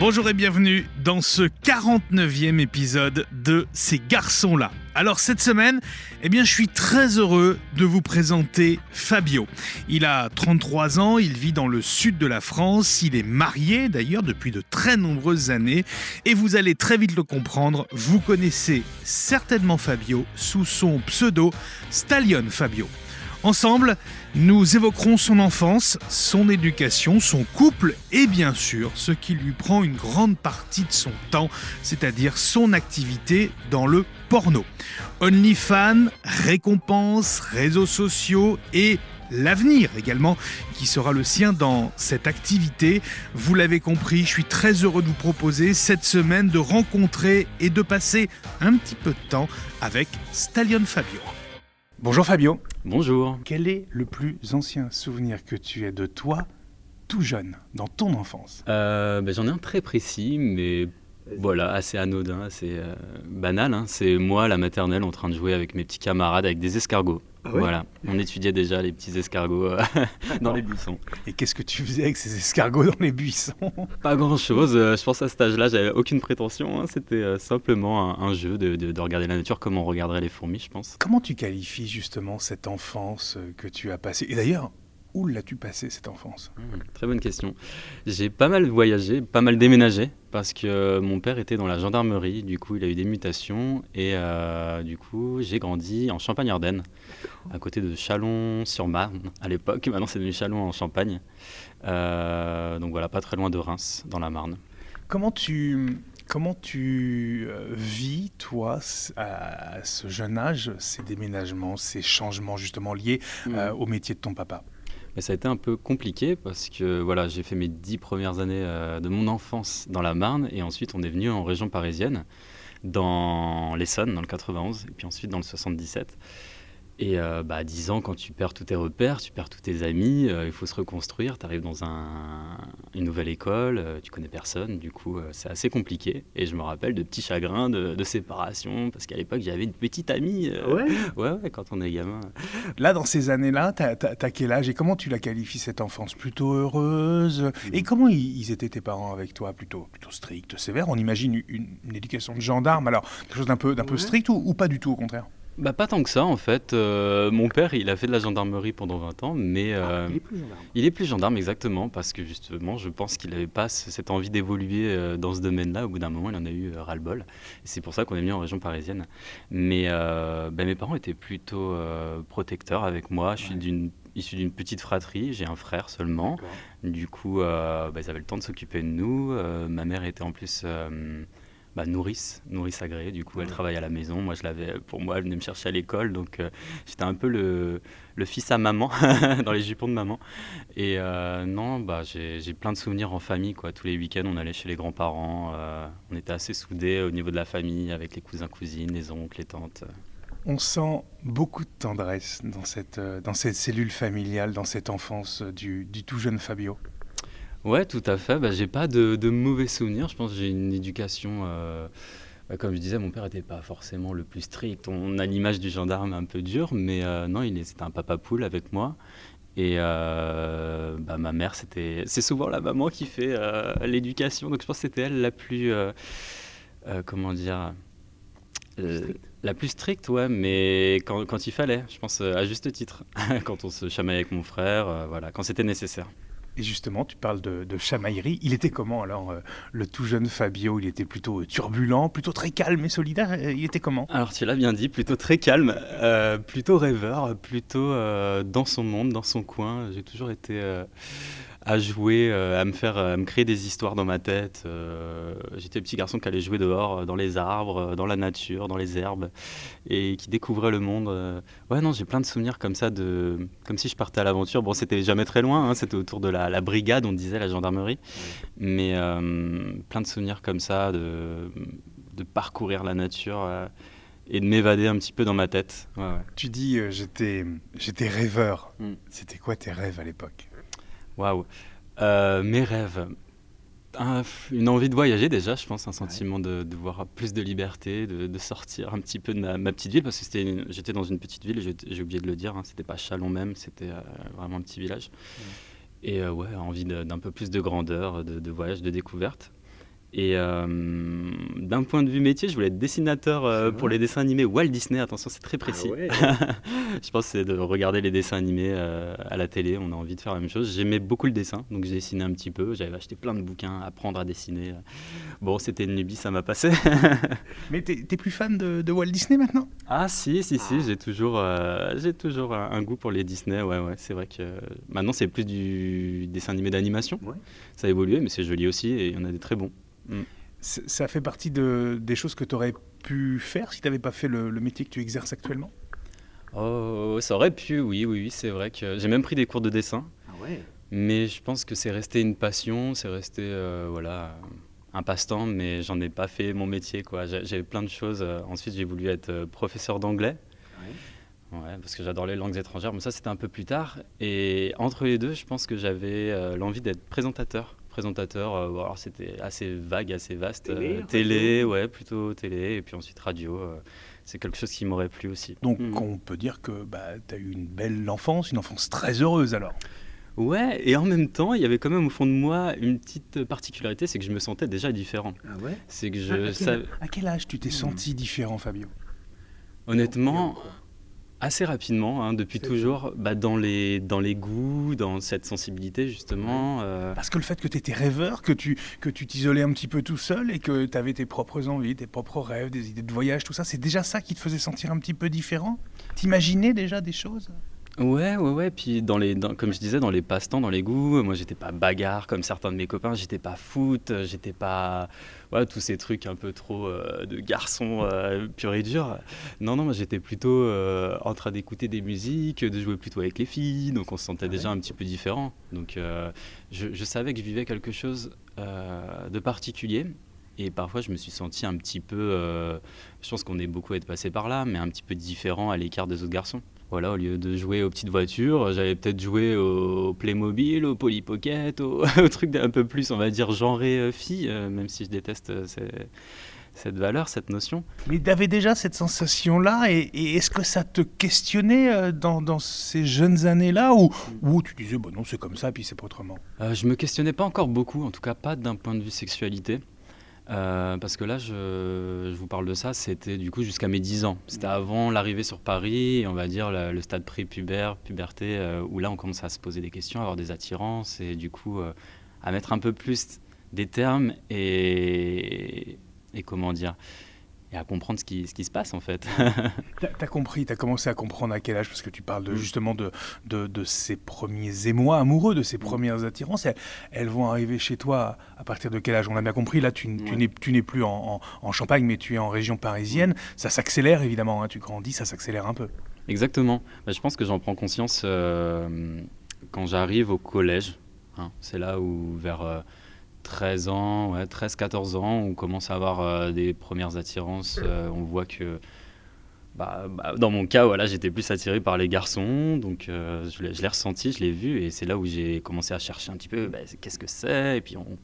Bonjour et bienvenue dans ce 49e épisode de Ces garçons-là. Alors cette semaine, je suis très heureux de vous présenter Fabio. Il a 33 ans, il vit dans le sud de la France, il est marié d'ailleurs depuis de très nombreuses années et vous allez très vite le comprendre, vous connaissez certainement Fabio sous son pseudo Stallion Fabio. Ensemble, nous évoquerons son enfance, son éducation, son couple et bien sûr ce qui lui prend une grande partie de son temps, c'est-à-dire son activité dans le porno. OnlyFans, récompenses, réseaux sociaux et l'avenir également qui sera le sien dans cette activité. Vous l'avez compris, je suis très heureux de vous proposer cette semaine de rencontrer et de passer un petit peu de temps avec Stallion Fabio. Bonjour Fabio. Bonjour. Quel est le plus ancien souvenir que tu aies de toi, tout jeune, dans ton enfance ? J'en ai un très précis, mais voilà, assez anodin, assez banal. C'est moi, la maternelle, en train de jouer avec mes petits camarades avec des escargots. Ah ouais ? Voilà, on étudiait déjà les petits escargots dans les buissons. Et qu'est-ce que tu faisais avec ces escargots dans les buissons ? Pas grand-chose, je pense à cet âge-là, j'avais aucune prétention. C'était simplement un jeu de regarder la nature comme on regarderait les fourmis, je pense. Comment tu qualifies justement cette enfance que tu as passée ? Et d'ailleurs, où l'as-tu passée cette enfance ? Très bonne question. J'ai pas mal voyagé, pas mal déménagé, parce que mon père était dans la gendarmerie, du coup il a eu des mutations, et du coup j'ai grandi en Champagne-Ardenne, à côté de Châlons-sur-Marne à l'époque, maintenant c'est devenu Châlons en Champagne, donc voilà, pas très loin de Reims, dans la Marne. Comment tu vis, toi, à ce jeune âge, ces déménagements, ces changements justement liés au métier de ton papa ? Mais ça a été un peu compliqué parce que voilà, j'ai fait mes 10 premières années de mon enfance dans la Marne et ensuite on est venu en région parisienne, dans l'Essonne, dans le 91 et puis ensuite dans le 77. Et à 10 ans, quand tu perds tous tes repères, tu perds tous tes amis, il faut se reconstruire, tu arrives dans une nouvelle école, tu connais personne, du coup c'est assez compliqué. Et je me rappelle de petits chagrins de séparation, parce qu'à l'époque j'avais une petite amie, ouais, quand on est gamin. Là, dans ces années-là, t'as quel âge et comment tu la qualifies cette enfance ? Plutôt heureuse ? Et comment ils étaient tes parents avec toi ? Plutôt stricts, sévères ? On imagine une éducation de gendarme, alors quelque chose d'un peu strict ou pas du tout au contraire ? Pas tant que ça en fait. Mon père il a fait de la gendarmerie pendant 20 ans, mais il est plus gendarme. Il est plus gendarme exactement parce que justement je pense qu'il n'avait pas cette envie d'évoluer dans ce domaine-là. Au bout d'un moment il en a eu ras-le-bol. Et c'est pour ça qu'on est venu en région parisienne. Mais mes parents étaient plutôt protecteurs avec moi. Je suis issu d'une petite fratrie, j'ai un frère seulement. D'accord. Du coup ils avaient le temps de s'occuper de nous. Ma mère était en plus... nourrice agréée, du coup elle travaille à la maison, moi je l'avais pour moi, elle venait me chercher à l'école, donc j'étais un peu le fils à maman, dans les jupons de maman. Et j'ai plein de souvenirs en famille, quoi. Tous les week-ends on allait chez les grands-parents, on était assez soudés au niveau de la famille, avec les cousins, cousines, les oncles, les tantes. On sent beaucoup de tendresse dans cette cellule familiale, dans cette enfance du tout jeune Fabio. Ouais, tout à fait. J'ai pas de mauvais souvenirs. Je pense que j'ai une éducation, comme je disais, mon père n'était pas forcément le plus strict. On a l'image du gendarme un peu dur, mais non, c'était un papa poule avec moi. Et ma mère, c'est souvent la maman qui fait l'éducation. Donc je pense que c'était elle la plus, la plus stricte, ouais, mais quand il fallait, je pense à juste titre. Quand on se chamaillait avec mon frère, quand c'était nécessaire. Et justement, tu parles de chamaillerie. Il était comment alors, le tout jeune Fabio ? Il était plutôt turbulent, plutôt très calme et solidaire. Il était comment ? Alors tu l'as bien dit, plutôt très calme, plutôt rêveur, plutôt dans son monde, dans son coin. J'ai toujours été à jouer, à me créer des histoires dans ma tête. J'étais le petit garçon qui allait jouer dehors, dans les arbres, dans la nature, dans les herbes, et qui découvrait le monde. J'ai plein de souvenirs comme ça, comme si je partais à l'aventure. Bon, c'était jamais très loin, c'était autour de la brigade, on disait, la gendarmerie. Mais plein de souvenirs comme ça, de parcourir la nature et de m'évader un petit peu dans ma tête. Ouais. Tu dis j'étais rêveur. C'était quoi tes rêves à l'époque ? Waouh, mes rêves. Une envie de voyager déjà, je pense, un sentiment de voir plus de liberté, de sortir un petit peu de ma petite ville, parce que j'étais dans une petite ville, j'ai oublié de le dire, c'était pas Châlons même, c'était vraiment un petit village. Et envie d'un peu plus de grandeur, de voyage, de découverte. Et d'un point de vue métier, je voulais être dessinateur pour les dessins animés Walt Disney. Attention, c'est très précis. Ah ouais. Je pense que c'est de regarder les dessins animés à la télé. On a envie de faire la même chose. J'aimais beaucoup le dessin, donc j'ai dessiné un petit peu. J'avais acheté plein de bouquins, apprendre à dessiner. Bon, c'était une lubie, ça m'a passé. Mais t'es plus fan de Walt Disney maintenant? Ah si, j'ai toujours un goût pour les Disney. Ouais, c'est vrai que maintenant c'est plus du dessin animé d'animation. Ouais. Ça a évolué, mais c'est joli aussi et il y en a des très bons. Ça fait partie des choses que tu aurais pu faire si tu n'avais pas fait le métier que tu exerces actuellement? Oh, ça aurait pu, oui, c'est vrai que j'ai même pris des cours de dessin, Ah ouais. mais je pense que c'est resté une passion, c'est resté voilà, un passe-temps, mais j'en ai pas fait mon métier, quoi. J'avais plein de choses. Ensuite, j'ai voulu être professeur d'anglais, ouais, parce que j'adore les langues étrangères, mais ça c'était un peu plus tard. Et entre les deux, je pense que j'avais l'envie d'être présentateur. Bon, alors c'était assez vague, assez vaste. Télé, ouais, plutôt télé, et puis ensuite radio. C'est quelque chose qui m'aurait plu aussi. Donc on peut dire que tu as eu une belle enfance, une enfance très heureuse alors. Ouais, et en même temps, il y avait quand même au fond de moi une petite particularité, c'est que je me sentais déjà différent. Ah ouais. C'est que je savais, À quel âge tu t'es senti différent, Fabio? honnêtement, assez rapidement, hein, depuis C'est toujours, dans les goûts, dans cette sensibilité justement. Parce que le fait que tu étais rêveur, que tu t'isolais un petit peu tout seul et que tu avais tes propres envies, tes propres rêves, des idées de voyage, tout ça, c'est déjà ça qui te faisait sentir un petit peu différent? T'imaginais déjà des choses? Ouais. Puis comme je disais, dans les passe-temps, dans les goûts, moi j'étais pas bagarre comme certains de mes copains, j'étais pas foot, j'étais pas, ouais, tous ces trucs un peu trop de garçons pur et dur. Non, moi j'étais plutôt en train d'écouter des musiques, de jouer plutôt avec les filles, donc on se sentait déjà un petit peu différent. Donc je savais que je vivais quelque chose de particulier. Et parfois, je me suis senti un petit peu, je pense qu'on est beaucoup à être passé par là, mais un petit peu différent à l'écart des autres garçons. Voilà, au lieu de jouer aux petites voitures, j'allais peut-être jouer au Playmobil, au Polly Pocket, au truc un peu plus, on va dire, genré fille, même si je déteste cette valeur, cette notion. Mais tu avais déjà cette sensation-là et est-ce que ça te questionnait dans ces jeunes années-là ou tu disais, non, c'est comme ça, puis c'est pas autrement? Je me questionnais pas encore beaucoup, en tout cas pas d'un point de vue sexualité. Parce que là, je vous parle de ça, c'était du coup jusqu'à mes 10 ans. C'était avant l'arrivée sur Paris, et on va dire le stade pré-pubère, puberté, où là on commence à se poser des questions, à avoir des attirances, et du coup à mettre un peu plus des termes et comment dire, et à comprendre ce qui se passe en fait. T'as compris, t'as commencé à comprendre à quel âge, parce que tu parles justement de ces premiers émois amoureux, de ces premières attirances. Elles vont arriver chez toi à partir de quel âge? On a bien compris, là tu n'es plus en Champagne, mais tu es en région parisienne. Ça s'accélère évidemment, hein, tu grandis, ça s'accélère un peu. Exactement. Je pense que j'en prends conscience quand j'arrive au collège, hein. C'est là où vers 13 ans, 13-14 ans, on commence à avoir des premières attirances. On voit que, dans mon cas, voilà, j'étais plus attiré par les garçons, donc je l'ai ressenti, je l'ai vu, et c'est là où j'ai commencé à chercher un petit peu, qu'est-ce que c'est, et puis on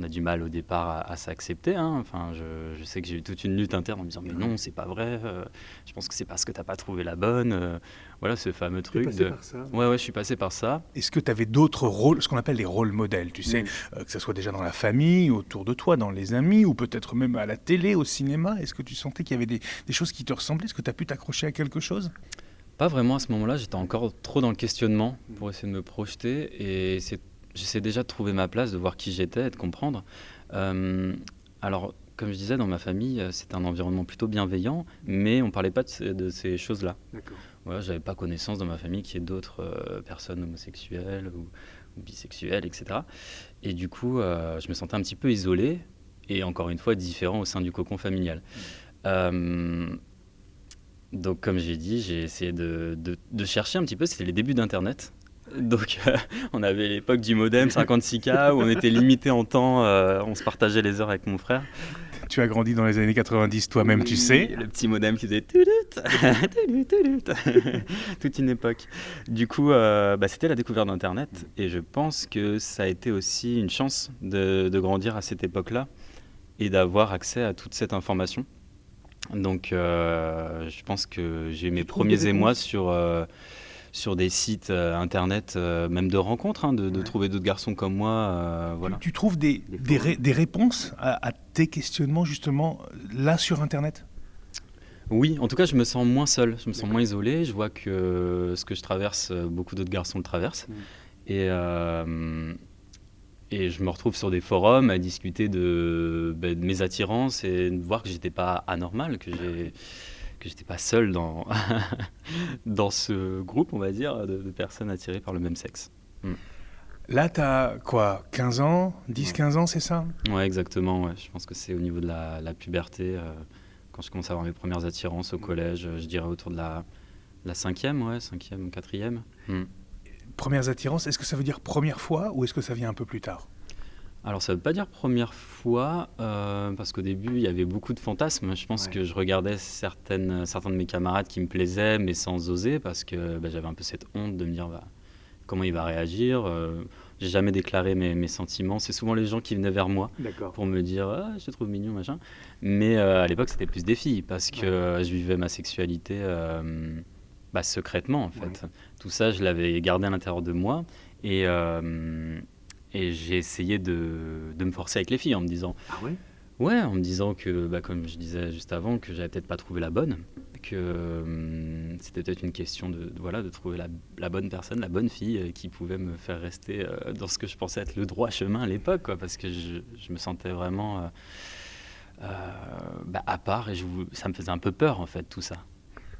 a du mal au départ à s'accepter, hein. Enfin, je sais que j'ai eu toute une lutte interne en me disant mais non, c'est pas vrai, je pense que c'est parce que t'as pas trouvé la bonne, voilà ce fameux truc. T'es passé par ça? Ouais, je suis passé par ça. Est-ce que tu avais d'autres rôles, ce qu'on appelle les rôles modèles, tu sais, que ce soit déjà dans la famille, autour de toi, dans les amis, ou peut-être même à la télé, au cinéma? Est-ce que tu sentais qu'il y avait des choses qui te ressemblaient? Est-ce que tu as pu t'accrocher à quelque chose? Pas vraiment à ce moment-là, j'étais encore trop dans le questionnement pour essayer de me projeter, et j'essaie déjà de trouver ma place, de voir qui j'étais et de comprendre. Alors, comme je disais, dans ma famille, c'était un environnement plutôt bienveillant, mais on ne parlait pas de ces choses-là. D'accord. Voilà, je n'avais pas connaissance dans ma famille qu'il y ait d'autres personnes homosexuelles ou bisexuelles, etc. Et du coup, je me sentais un petit peu isolé et encore une fois différent au sein du cocon familial. Donc, comme j'ai dit, j'ai essayé de chercher un petit peu, c'était les débuts d'Internet. Donc, on avait l'époque du modem 56K où on était limité en temps, on se partageait les heures avec mon frère. Tu as grandi dans les années 90 toi-même, tu sais. Le petit modem qui faisait toute une époque. Du coup, c'était la découverte d'Internet et je pense que ça a été aussi une chance de grandir à cette époque-là et d'avoir accès à toute cette information. Donc, je pense que j'ai eu mes premiers émois sur sur des sites internet, même de rencontres, hein, de trouver d'autres garçons comme moi. Voilà. Tu trouves des réponses à tes questionnements justement là sur internet? Oui, en tout cas, je me sens moins seul, je me sens moins isolé. Je vois que ce que je traverse, beaucoup d'autres garçons le traversent. Et, et je me retrouve sur des forums à discuter de mes attirances et de voir que j'étais pas anormal, que j'étais pas seul dans, dans ce groupe, on va dire, de personnes attirées par le même sexe. Là, tu as quoi, 15 ans, 10-15 ans, c'est ça? Ouais, exactement. Ouais. Je pense que c'est au niveau de la puberté, quand je commence à avoir mes premières attirances au collège, je dirais autour de la 5e, ouais, 5e, 4e. Premières attirances, est-ce que ça veut dire première fois ou est-ce que ça vient un peu plus tard? Alors ça veut pas dire première fois, parce qu'au début il y avait beaucoup de fantasmes. Je pense que je regardais certains de mes camarades qui me plaisaient, mais sans oser, parce que j'avais un peu cette honte de me dire comment il va réagir. J'ai jamais déclaré mes sentiments. C'est souvent les gens qui venaient vers moi pour me dire ah, je te trouve mignon, machin. Mais à l'époque c'était plus des filles, parce que je vivais ma sexualité secrètement en fait. Tout ça je l'avais gardé à l'intérieur de moi. Et j'ai essayé de me forcer avec les filles en me disant... Ah ouais? Ouais, en me disant que, comme je disais juste avant, que j'avais peut-être pas trouvé la bonne, que c'était peut-être une question de trouver la bonne personne, la bonne fille qui pouvait me faire rester dans ce que je pensais être le droit chemin à l'époque, quoi, parce que je me sentais vraiment à part et ça me faisait un peu peur en fait tout ça.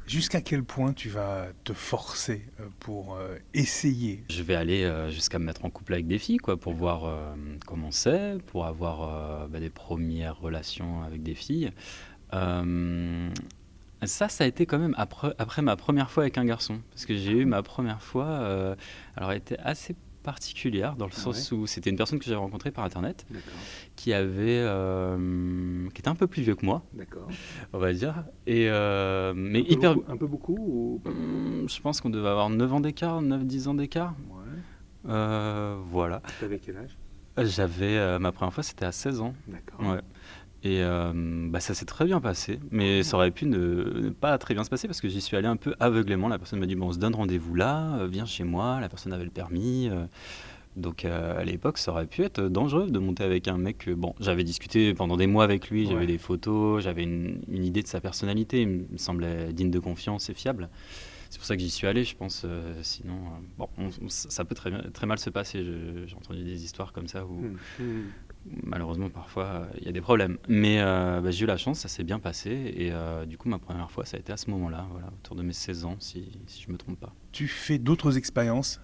Jusqu'à quel point tu vas te forcer pour essayer? Je vais aller jusqu'à me mettre en couple avec des filles, quoi, pour voir comment c'est, pour avoir des premières relations avec des filles. Ça a été quand même après ma première fois avec un garçon. Parce que j'ai eu ma première fois, alors elle était assez particulière, dans le sens où c'était une personne que j'avais rencontrée par Internet, qui était un peu plus vieux que moi, on va dire. Et, mais Un peu beaucoup ou... Je pense qu'on devait avoir 9 ans d'écart, 9-10 ans d'écart. Voilà. T'avais quel âge? J'avais, ma première fois, c'était à 16 ans. D'accord. Ouais. Et ça s'est très bien passé, mais ça aurait pu ne pas très bien se passer parce que j'y suis allé un peu aveuglément. La personne m'a dit bon, on se donne rendez-vous là, viens chez moi. La personne avait le permis, donc à l'époque ça aurait pu être dangereux de monter avec un mec. Bon, j'avais discuté pendant des mois avec lui, j'avais des photos, j'avais une idée de sa personnalité, il me semblait digne de confiance et fiable. C'est pour ça que j'y suis allé, je pense. Sinon, ça peut très mal se passer. J'ai entendu des histoires comme ça où malheureusement parfois il y a des problèmes. Mais j'ai eu la chance, ça s'est bien passé. Et du coup, ma première fois, ça a été à ce moment-là, voilà, autour de mes 16 ans, si je ne me trompe pas. Tu fais d'autres expériences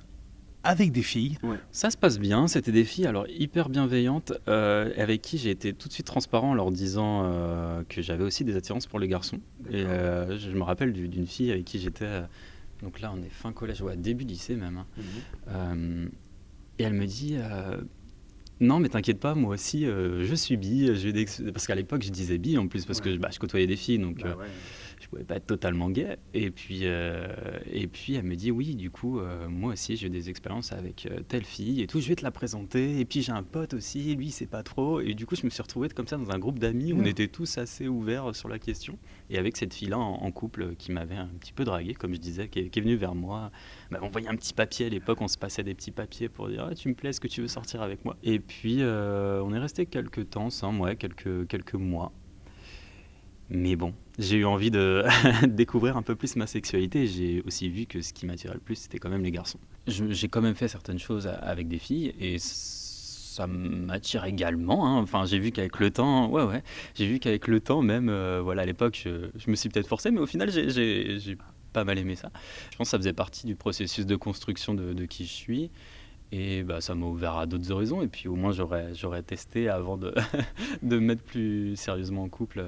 avec des filles? Ça se passe bien, c'était des filles alors hyper bienveillantes, avec qui j'ai été tout de suite transparent en leur disant que j'avais aussi des attirances pour les garçons. Et je me rappelle d'une fille avec qui j'étais, donc là on est fin collège, début lycée même, hein. Et elle me dit non mais t'inquiète pas, moi aussi je suis bi, parce qu'à l'époque je disais bi en plus parce que je côtoyais des filles, donc je pouvais pas être totalement gay. Et puis elle me dit oui, du coup moi aussi j'ai eu des expériences avec telle fille et tout, je vais te la présenter. Et puis j'ai un pote aussi, lui c'est pas trop. Et du coup je me suis retrouvé comme ça dans un groupe d'amis où on était tous assez ouverts sur la question. Et avec cette fille-là en couple qui m'avait un petit peu dragué, comme je disais, qui est venue vers moi, on voyait un petit papier à l'époque, on se passait des petits papiers pour dire tu me plais, est-ce que tu veux sortir avec moi? Et puis on est resté quelques temps ensemble, quelques mois. Mais bon, j'ai eu envie de découvrir un peu plus ma sexualité et j'ai aussi vu que ce qui m'attirait le plus, c'était quand même les garçons. J'ai quand même fait certaines choses avec des filles et ça m'attire également, hein. Enfin, j'ai vu qu'avec le temps, j'ai vu qu'avec le temps même, à l'époque, je me suis peut-être forcé, mais au final, j'ai pas mal aimé ça. Je pense que ça faisait partie du processus de construction de qui je suis. Et ça m'a ouvert à d'autres horizons. Et puis au moins, j'aurais testé avant de me mettre plus sérieusement en couple.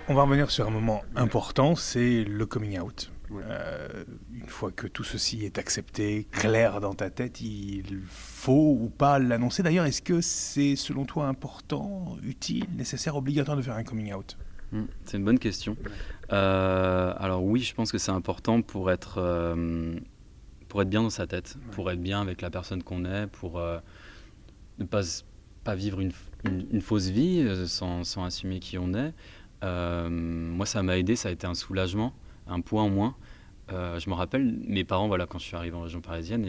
On va revenir sur un moment important, c'est le coming out. Une fois que tout ceci est accepté, clair dans ta tête, il faut ou pas l'annoncer. D'ailleurs, est-ce que c'est selon toi important, utile, nécessaire, obligatoire de faire un coming out? C'est une bonne question. Alors oui, je pense que c'est important pour être bien dans sa tête, pour être bien avec la personne qu'on est, pour ne pas pas vivre une fausse vie sans assumer qui on est. Moi, ça m'a aidé, ça a été un soulagement, un poids en moins. Je me rappelle, mes parents, voilà, quand je suis arrivé en région parisienne,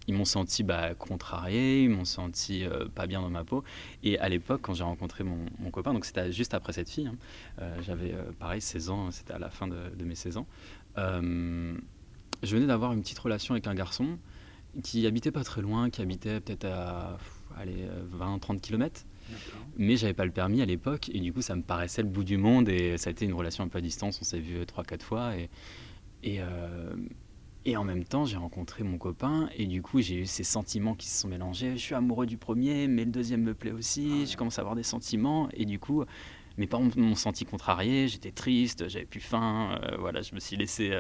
ils m'ont senti contrarié, ils m'ont senti pas bien dans ma peau. Et à l'époque, quand j'ai rencontré mon copain, donc c'était juste après cette fille, hein, j'avais pareil 16 ans, c'était à la fin de mes 16 ans. Je venais d'avoir une petite relation avec un garçon qui habitait pas très loin, qui habitait peut-être à 20-30 km. D'accord. Mais j'avais pas le permis à l'époque et du coup ça me paraissait le bout du monde et ça a été une relation un peu à distance, on s'est vu 3-4 fois et, euh, et en même temps j'ai rencontré mon copain et du coup j'ai eu ces sentiments qui se sont mélangés. Je suis amoureux du premier mais le deuxième me plaît aussi, je commence à avoir des sentiments et du coup mes parents m'ont senti contrarié, j'étais triste, j'avais plus faim, voilà, je me suis laissé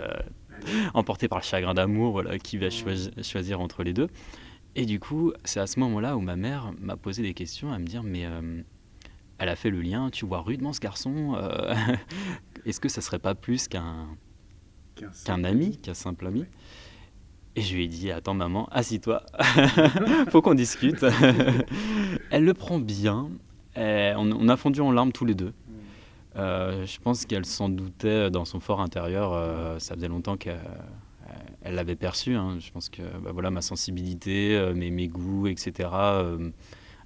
emporté par le chagrin d'amour, voilà, qui va choisir entre les deux. Et du coup, c'est à ce moment-là où ma mère m'a posé des questions, à me dire, mais elle a fait le lien, tu vois rudement ce garçon, est-ce que ça serait pas plus qu'un ami, qu'un simple ami? Et je lui ai dit, attends maman, assis-toi, faut qu'on discute. Elle le prend bien, on a fondu en larmes tous les deux. Je pense qu'elle s'en doutait dans son fort intérieur, ça faisait longtemps qu'elle l'avait perçu, hein. Je pense que voilà, ma sensibilité, mes goûts, etc.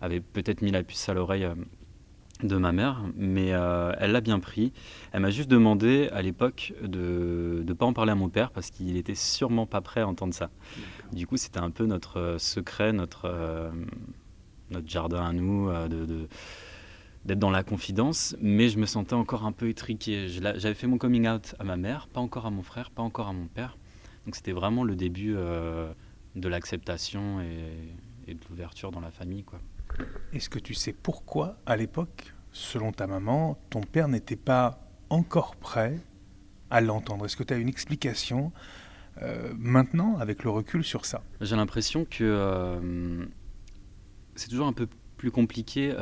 Avaient peut-être mis la puce à l'oreille de ma mère, mais elle l'a bien pris. Elle m'a juste demandé à l'époque de ne pas en parler à mon père parce qu'il était sûrement pas prêt à entendre ça. D'accord. Du coup, c'était un peu notre secret, notre jardin à nous, d'être dans la confidence, mais je me sentais encore un peu étriqué. J'avais fait mon coming out à ma mère, pas encore à mon frère, pas encore à mon père. Donc c'était vraiment le début de l'acceptation et de l'ouverture dans la famille, quoi. Est-ce que tu sais pourquoi, à l'époque, selon ta maman, ton père n'était pas encore prêt à l'entendre? Est-ce que tu as une explication maintenant, avec le recul, sur ça? J'ai l'impression que c'est toujours un peu plus compliqué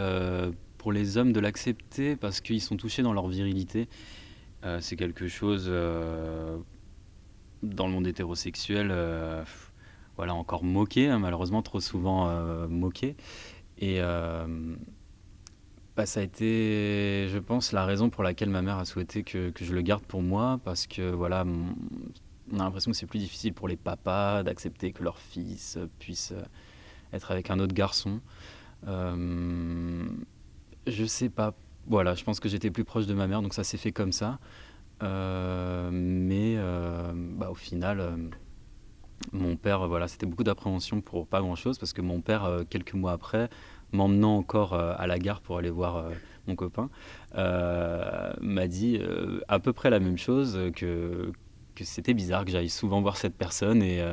pour les hommes de l'accepter parce qu'ils sont touchés dans leur virilité. C'est quelque chose dans le monde hétérosexuel, voilà, encore moqué, hein, malheureusement trop souvent moqué. Et ça a été, je pense, la raison pour laquelle ma mère a souhaité que je le garde pour moi, parce que voilà, on a l'impression que c'est plus difficile pour les papas d'accepter que leur fils puisse être avec un autre garçon. Je sais pas, voilà, je pense que j'étais plus proche de ma mère, donc ça s'est fait comme ça. Mais au final, mon père, voilà, c'était beaucoup d'appréhension pour pas grand-chose, parce que mon père, quelques mois après, m'emmenant encore à la gare pour aller voir mon copain, m'a dit à peu près la même chose, que c'était bizarre que j'aille souvent voir cette personne. Et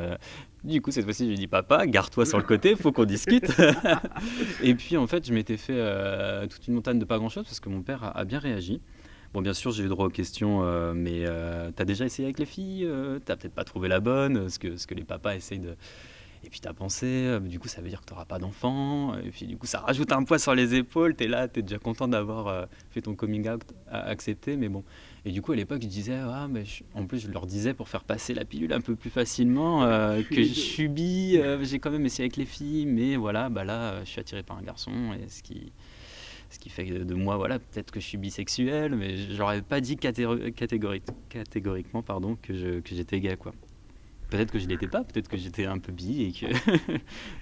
du coup, cette fois-ci, je lui ai dit, papa, garde-toi sur le côté, faut qu'on discute. Et puis, en fait, je m'étais fait toute une montagne de pas grand-chose, parce que mon père a bien réagi. Bon, bien sûr, j'ai eu droit aux questions, mais t'as déjà essayé avec les filles, t'as peut-être pas trouvé la bonne, ce que les papas essayent de... Et puis t'as pensé, du coup ça veut dire que t'auras pas d'enfant, et puis du coup ça rajoute un poids sur les épaules, t'es là, t'es déjà content d'avoir fait ton coming out accepté, mais bon. Et du coup à l'époque je disais, ah, mais en plus je leur disais pour faire passer la pilule un peu plus facilement, que je suis bi, j'ai quand même essayé avec les filles, mais voilà, là je suis attiré par un garçon, et ce qui fait de moi, voilà, peut-être que je suis bisexuel, mais j'aurais pas dit catégoriquement pardon, que j'étais gay, quoi. Peut-être que je l'étais pas, peut-être que j'étais un peu bi et que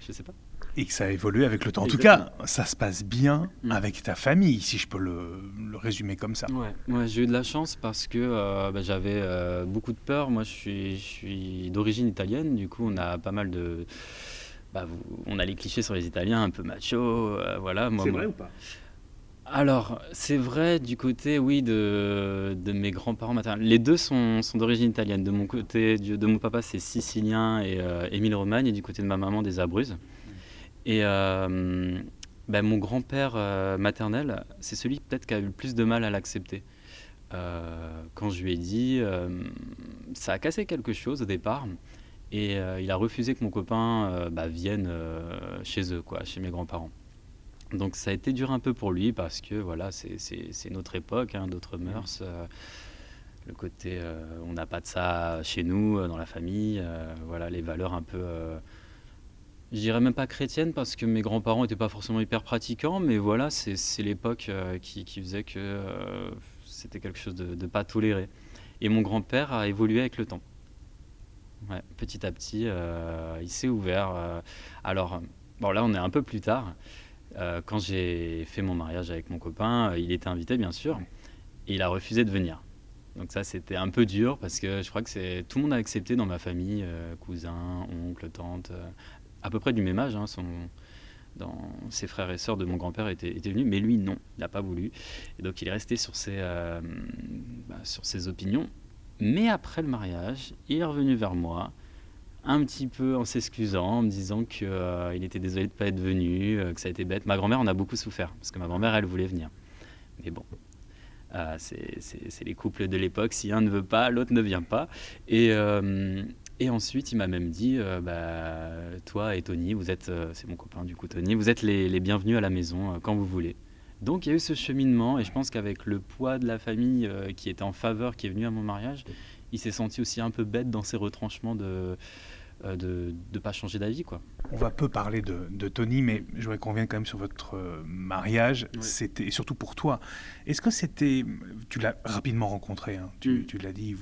je sais pas. Et que ça a évolué avec le temps. Exactement. En tout cas, ça se passe bien avec ta famille, si je peux le résumer comme ça. Ouais, j'ai eu de la chance parce que j'avais beaucoup de peur. Moi, je suis d'origine italienne, du coup, on a pas mal de... on a les clichés sur les Italiens, un peu macho, voilà. C'est vrai ou pas? Alors, c'est vrai du côté, oui, de mes grands-parents maternels. Les deux sont d'origine italienne. De mon côté, de mon papa, c'est sicilien et Émile-Romagne, et du côté de ma maman, des Abruzzes. Et mon grand-père maternel, c'est celui peut-être qui a eu le plus de mal à l'accepter. Quand je lui ai dit, ça a cassé quelque chose au départ, et il a refusé que mon copain vienne chez eux, quoi, chez mes grands-parents. Donc ça a été dur un peu pour lui parce que voilà, c'est notre époque, hein, d'autres mœurs. Le côté, on n'a pas de ça chez nous, dans la famille. Voilà, les valeurs un peu Je dirais même pas chrétienne parce que mes grands-parents n'étaient pas forcément hyper pratiquants, mais voilà, c'est l'époque qui faisait que c'était quelque chose de pas toléré. Et mon grand-père a évolué avec le temps. Ouais, petit à petit, il s'est ouvert. Alors, bon, là, on est un peu plus tard. Quand j'ai fait mon mariage avec mon copain, il était invité, bien sûr, et il a refusé de venir. Donc ça, c'était un peu dur parce que je crois que tout le monde a accepté dans ma famille, cousins, oncles, tantes, à peu près du même âge. Hein, ses frères et sœurs de mon grand-père étaient venus, mais lui, non, il n'a pas voulu. Et donc, il est resté sur ses opinions. Mais après le mariage, il est revenu vers moi, un petit peu en s'excusant, en me disant qu'il était désolé de ne pas être venu, que ça a été bête. Ma grand-mère en a beaucoup souffert, parce que ma grand-mère, elle voulait venir. Mais bon, c'est les couples de l'époque, si un ne veut pas, l'autre ne vient pas. Et ensuite, il m'a même dit, toi et Tony, c'est mon copain du coup Tony, vous êtes les bienvenus à la maison quand vous voulez. Donc il y a eu ce cheminement et je pense qu'avec le poids de la famille qui était en faveur, qui est venu à mon mariage, il s'est senti aussi un peu bête dans ses retranchements de pas changer d'avis, quoi. On va peu parler de Tony, mais je voudrais qu'on revienne quand même sur votre mariage. Oui. C'était, et surtout pour toi. Est-ce que c'était... Tu l'as rapidement rencontré, hein. Tu l'as dit,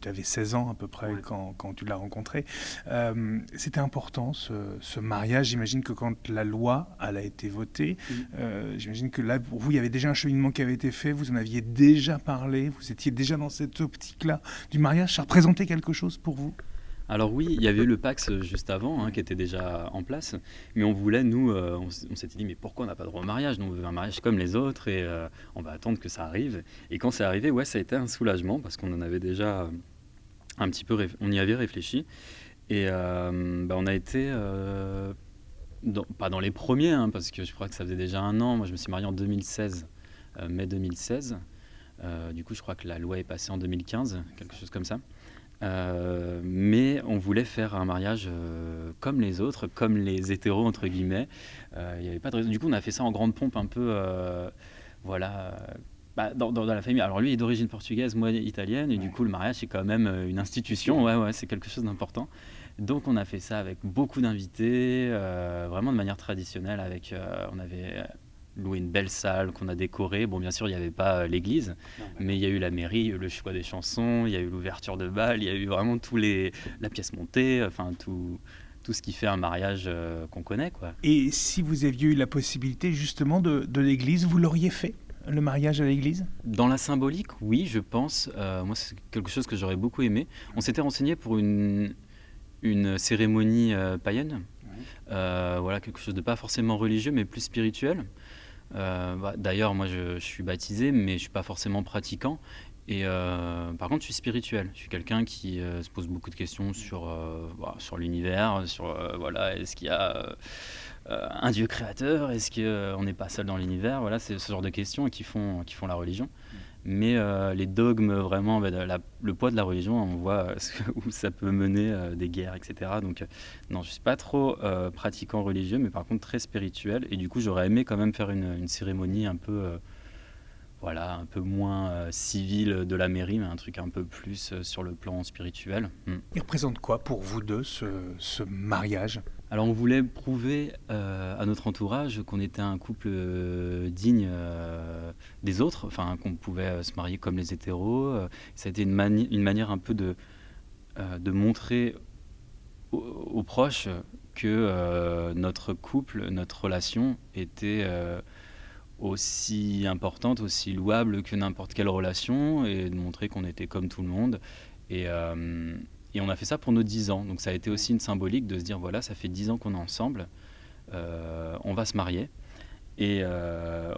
tu avais 16 ans à peu près quand tu l'as rencontré. C'était important ce mariage. J'imagine que quand la loi elle a été votée, j'imagine que là, pour vous, il y avait déjà un cheminement qui avait été fait. Vous en aviez déjà parlé. Vous étiez déjà dans cette optique-là du mariage. Ça représentait quelque chose pour vous ? Alors oui, il y avait eu le Pacs juste avant, hein, qui était déjà en place, mais on voulait, nous, on s'était dit, mais pourquoi on n'a pas droit au mariage ? Nous, on veut un mariage comme les autres et on va attendre que ça arrive. Et quand c'est arrivé, ouais, ça a été un soulagement parce qu'on en avait déjà un petit peu, on y avait réfléchi. Et on a été, pas dans les premiers, hein, parce que je crois que ça faisait déjà 1 an. Moi, je me suis marié en 2016, mai 2016. Du coup, je crois que la loi est passée en 2015, quelque chose comme ça. Mais on voulait faire un mariage comme les autres, comme les hétéros entre guillemets. Il n'y avait pas de raison. Du coup, on a fait ça en grande pompe, un peu, dans la famille. Alors lui est d'origine portugaise, moi italienne, et du coup le mariage c'est quand même une institution. Ouais, c'est quelque chose d'important. Donc on a fait ça avec beaucoup d'invités, vraiment de manière traditionnelle. On avait loué une belle salle qu'on a décorée. Bon, bien sûr, il n'y avait pas l'église, mais il y a eu la mairie, il y a eu le choix des chansons, il y a eu l'ouverture de bal, il y a eu vraiment la pièce montée, enfin tout ce qui fait un mariage qu'on connaît, quoi. Et si vous aviez eu la possibilité justement de l'église, vous l'auriez fait, le mariage à l'église ? Dans la symbolique, oui, je pense. Moi, c'est quelque chose que j'aurais beaucoup aimé. On s'était renseigné pour une cérémonie païenne. Voilà, quelque chose de pas forcément religieux, mais plus spirituel. D'ailleurs, moi, je suis baptisé, mais je suis pas forcément pratiquant. Et par contre, je suis spirituel. Je suis quelqu'un qui se pose beaucoup de questions sur l'univers, est-ce qu'il y a un Dieu créateur ? Est-ce qu'on n'est pas seul dans l'univers ? Voilà, c'est ce genre de questions qui font la religion. Mais les dogmes, vraiment, le poids de la religion, on voit où ça peut mener des guerres, etc. Donc, non, je ne suis pas trop pratiquant religieux, mais par contre très spirituel. Et du coup, j'aurais aimé quand même faire une cérémonie un peu, un peu moins civile de la mairie, mais un truc un peu plus sur le plan spirituel. Il représente quoi pour vous deux, ce mariage ? Alors on voulait prouver à notre entourage qu'on était un couple digne des autres, enfin qu'on pouvait se marier comme les hétéros. Ça a été une manière un peu de montrer aux proches que notre couple, notre relation était aussi importante, aussi louable que n'importe quelle relation, et de montrer qu'on était comme tout le monde. Et on a fait ça pour nos 10 ans. Donc ça a été aussi une symbolique de se dire, voilà, ça fait 10 ans qu'on est ensemble, on va se marier et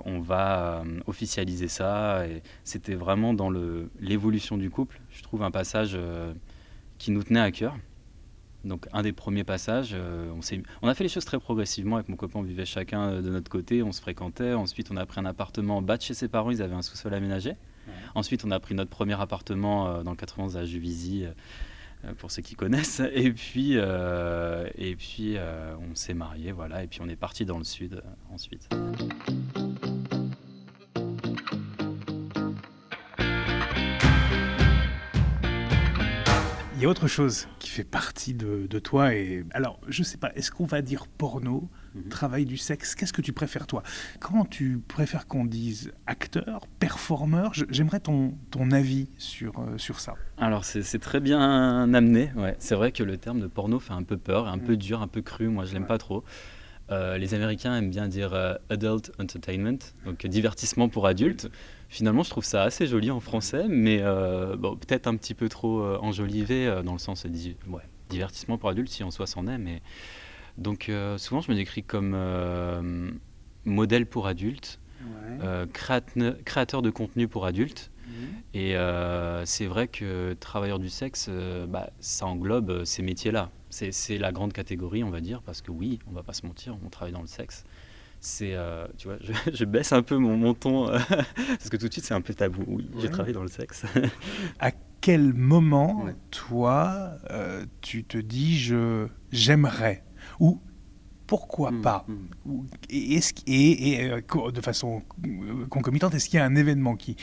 on va officialiser ça. Et c'était vraiment dans l'évolution du couple, je trouve, un passage qui nous tenait à cœur. Donc un des premiers passages, on a fait les choses très progressivement. Avec mon copain, on vivait chacun de notre côté, on se fréquentait. Ensuite, on a pris un appartement en bas de chez ses parents, ils avaient un sous-sol aménagé. Ensuite, on a pris notre premier appartement dans le 91 à Juvisy, pour ceux qui connaissent, et puis on s'est mariés, voilà, et puis on est parti dans le sud ensuite. Il y a autre chose qui fait partie de toi. Et alors, je sais pas, est-ce qu'on va dire porno, travail du sexe? Qu'est-ce que tu préfères, toi? Comment tu préfères qu'on dise acteur, performeur? J'aimerais ton avis sur ça. Alors c'est très bien amené, ouais. C'est vrai que le terme de porno fait un peu peur, un peu dur, un peu cru, moi je l'aime pas trop. Les Américains aiment bien dire adult entertainment, donc divertissement pour adultes. Finalement, je trouve ça assez joli en français, mais bon, peut-être un petit peu trop enjolivé dans le sens ouais, divertissement pour adultes, si en soi c'en est. Mais donc souvent, je me décris comme modèle pour adultes, créateur de contenu pour adultes. Et c'est vrai que travailleur du sexe, ça englobe ces métiers-là. C'est la grande catégorie, on va dire, parce que oui, on va pas se mentir, on travaille dans le sexe. Tu vois, je baisse un peu mon ton, parce que tout de suite c'est un peu tabou. Oui, j'ai travaillé dans le sexe. À quel moment, toi, tu te dis j'aimerais, ou pourquoi pas, et de façon concomitante, est-ce qu'il y a un événement qui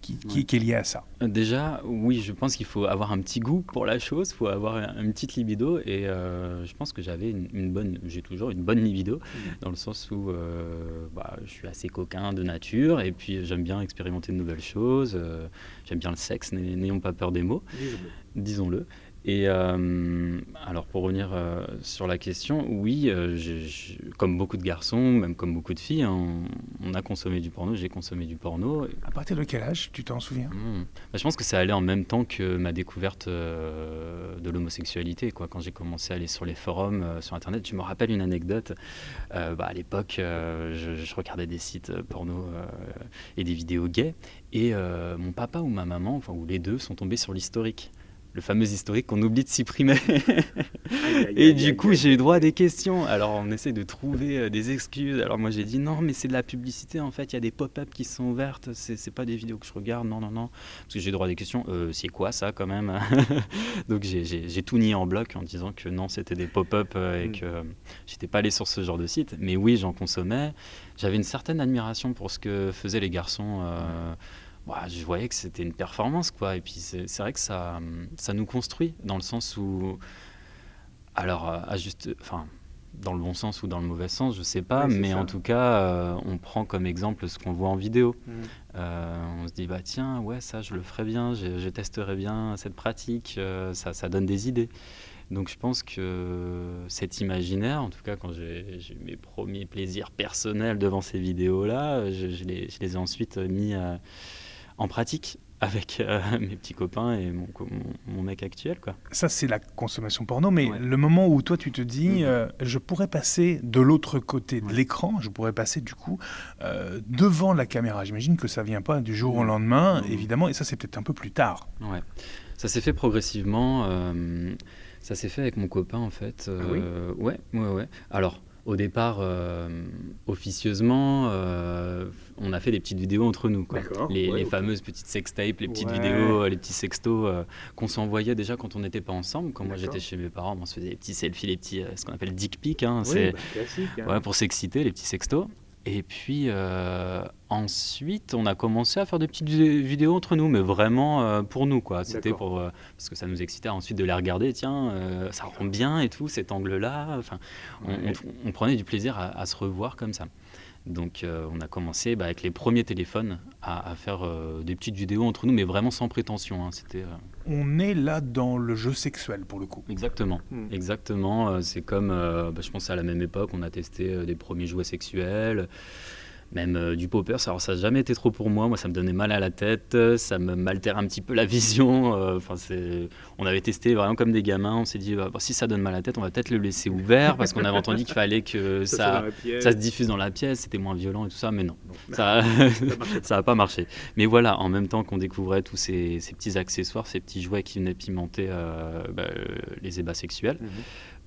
est lié à ça? Déjà, oui, je pense qu'il faut avoir un petit goût pour la chose, il faut avoir une petite libido, et je pense que j'ai toujours une bonne libido, dans le sens où je suis assez coquin de nature, et puis j'aime bien expérimenter de nouvelles choses, j'aime bien le sexe, n'ayons pas peur des mots, disons-le. Et alors pour revenir sur la question, oui, comme beaucoup de garçons, même comme beaucoup de filles, hein, on a consommé du porno, j'ai consommé du porno. À partir de quel âge, tu t'en souviens? Je pense que ça allait en même temps que ma découverte de l'homosexualité, quoi. Quand j'ai commencé à aller sur les forums, sur Internet, je me rappelle une anecdote. À l'époque, je regardais des sites porno et des vidéos gays, et mon papa ou ma maman, enfin, ou les deux, sont tombés sur l'historique. Le fameux historique qu'on oublie de supprimer. Et du coup, j'ai eu droit à des questions. Alors, on essaie de trouver des excuses. Alors, moi, j'ai dit non, mais c'est de la publicité. En fait, il y a des pop-up qui sont ouvertes. C'est pas des vidéos que je regarde. Non. Parce que j'ai eu droit à des questions. C'est quoi ça, quand même? Donc, j'ai tout nié en bloc en disant que non, c'était des pop-up et que j'étais pas allé sur ce genre de site. Mais oui, j'en consommais. J'avais une certaine admiration pour ce que faisaient les garçons. Je voyais que c'était une performance, quoi. Et puis c'est vrai que ça nous construit, dans le sens où, alors enfin, dans le bon sens ou dans le mauvais sens, je sais pas, mais en tout cas, on prend comme exemple ce qu'on voit en vidéo. On se dit tiens, ouais, ça je le ferais bien, je testerais bien cette pratique, ça donne des idées. Donc je pense que cet imaginaire, en tout cas quand j'ai eu mes premiers plaisirs personnels devant ces vidéos-là, je les ai ensuite mis en pratique avec mes petits copains et mon mec actuel, quoi. Ça, c'est la consommation porno, mais le moment où toi, tu te dis, je pourrais passer de l'autre côté de l'écran, je pourrais passer du coup devant la caméra. J'imagine que ça vient pas du jour au lendemain, évidemment, et ça, c'est peut-être un peu plus tard. Ouais, ça s'est fait progressivement. Ça s'est fait avec mon copain, en fait. Ouais. Alors, au départ, officieusement, on a fait des petites vidéos entre nous, quoi. Les fameuses petites sextapes, les petites vidéos, les petits sextos qu'on s'envoyait déjà quand on n'était pas ensemble. Quand moi j'étais chez mes parents, on se faisait des petits selfies, les petits, ce qu'on appelle dick pic, hein, c'est classique, hein. Ouais, pour s'exciter, les petits sextos. Et puis ensuite, on a commencé à faire des petites vidéos entre nous, mais vraiment pour nous, quoi. C'était parce que ça nous excitait ensuite de les regarder. Tiens, ça rend bien et tout, cet angle-là. Enfin, on prenait du plaisir à se revoir comme ça. Donc on a commencé avec les premiers téléphones à faire des petites vidéos entre nous, mais vraiment sans prétention, hein. On est là dans le jeu sexuel pour le coup. Exactement. C'est comme, je pense à la même époque, on a testé des premiers jouets sexuels, même du poppers. Alors ça n'a jamais été trop pour moi. Moi, ça me donnait mal à la tête, ça m'altère un petit peu la vision. On avait testé vraiment comme des gamins. On s'est dit, si ça donne mal à la tête, on va peut-être le laisser ouvert, parce qu'on avait entendu qu'il fallait que ça se diffuse dans la pièce, c'était moins violent et tout ça. Mais non, ça n'a pas marché. Mais voilà, en même temps qu'on découvrait tous ces petits accessoires, ces petits jouets qui venaient pimenter les ébats sexuels,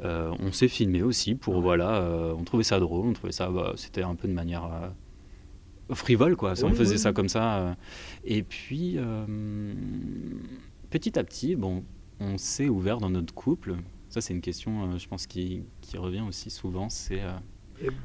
on s'est filmé aussi pour, on trouvait ça drôle, on trouvait ça, c'était un peu de manière frivole, quoi. On faisait ça comme ça. Et puis, petit à petit, on s'est ouvert dans notre couple. Ça, c'est une question, je pense, qui revient aussi souvent. C'est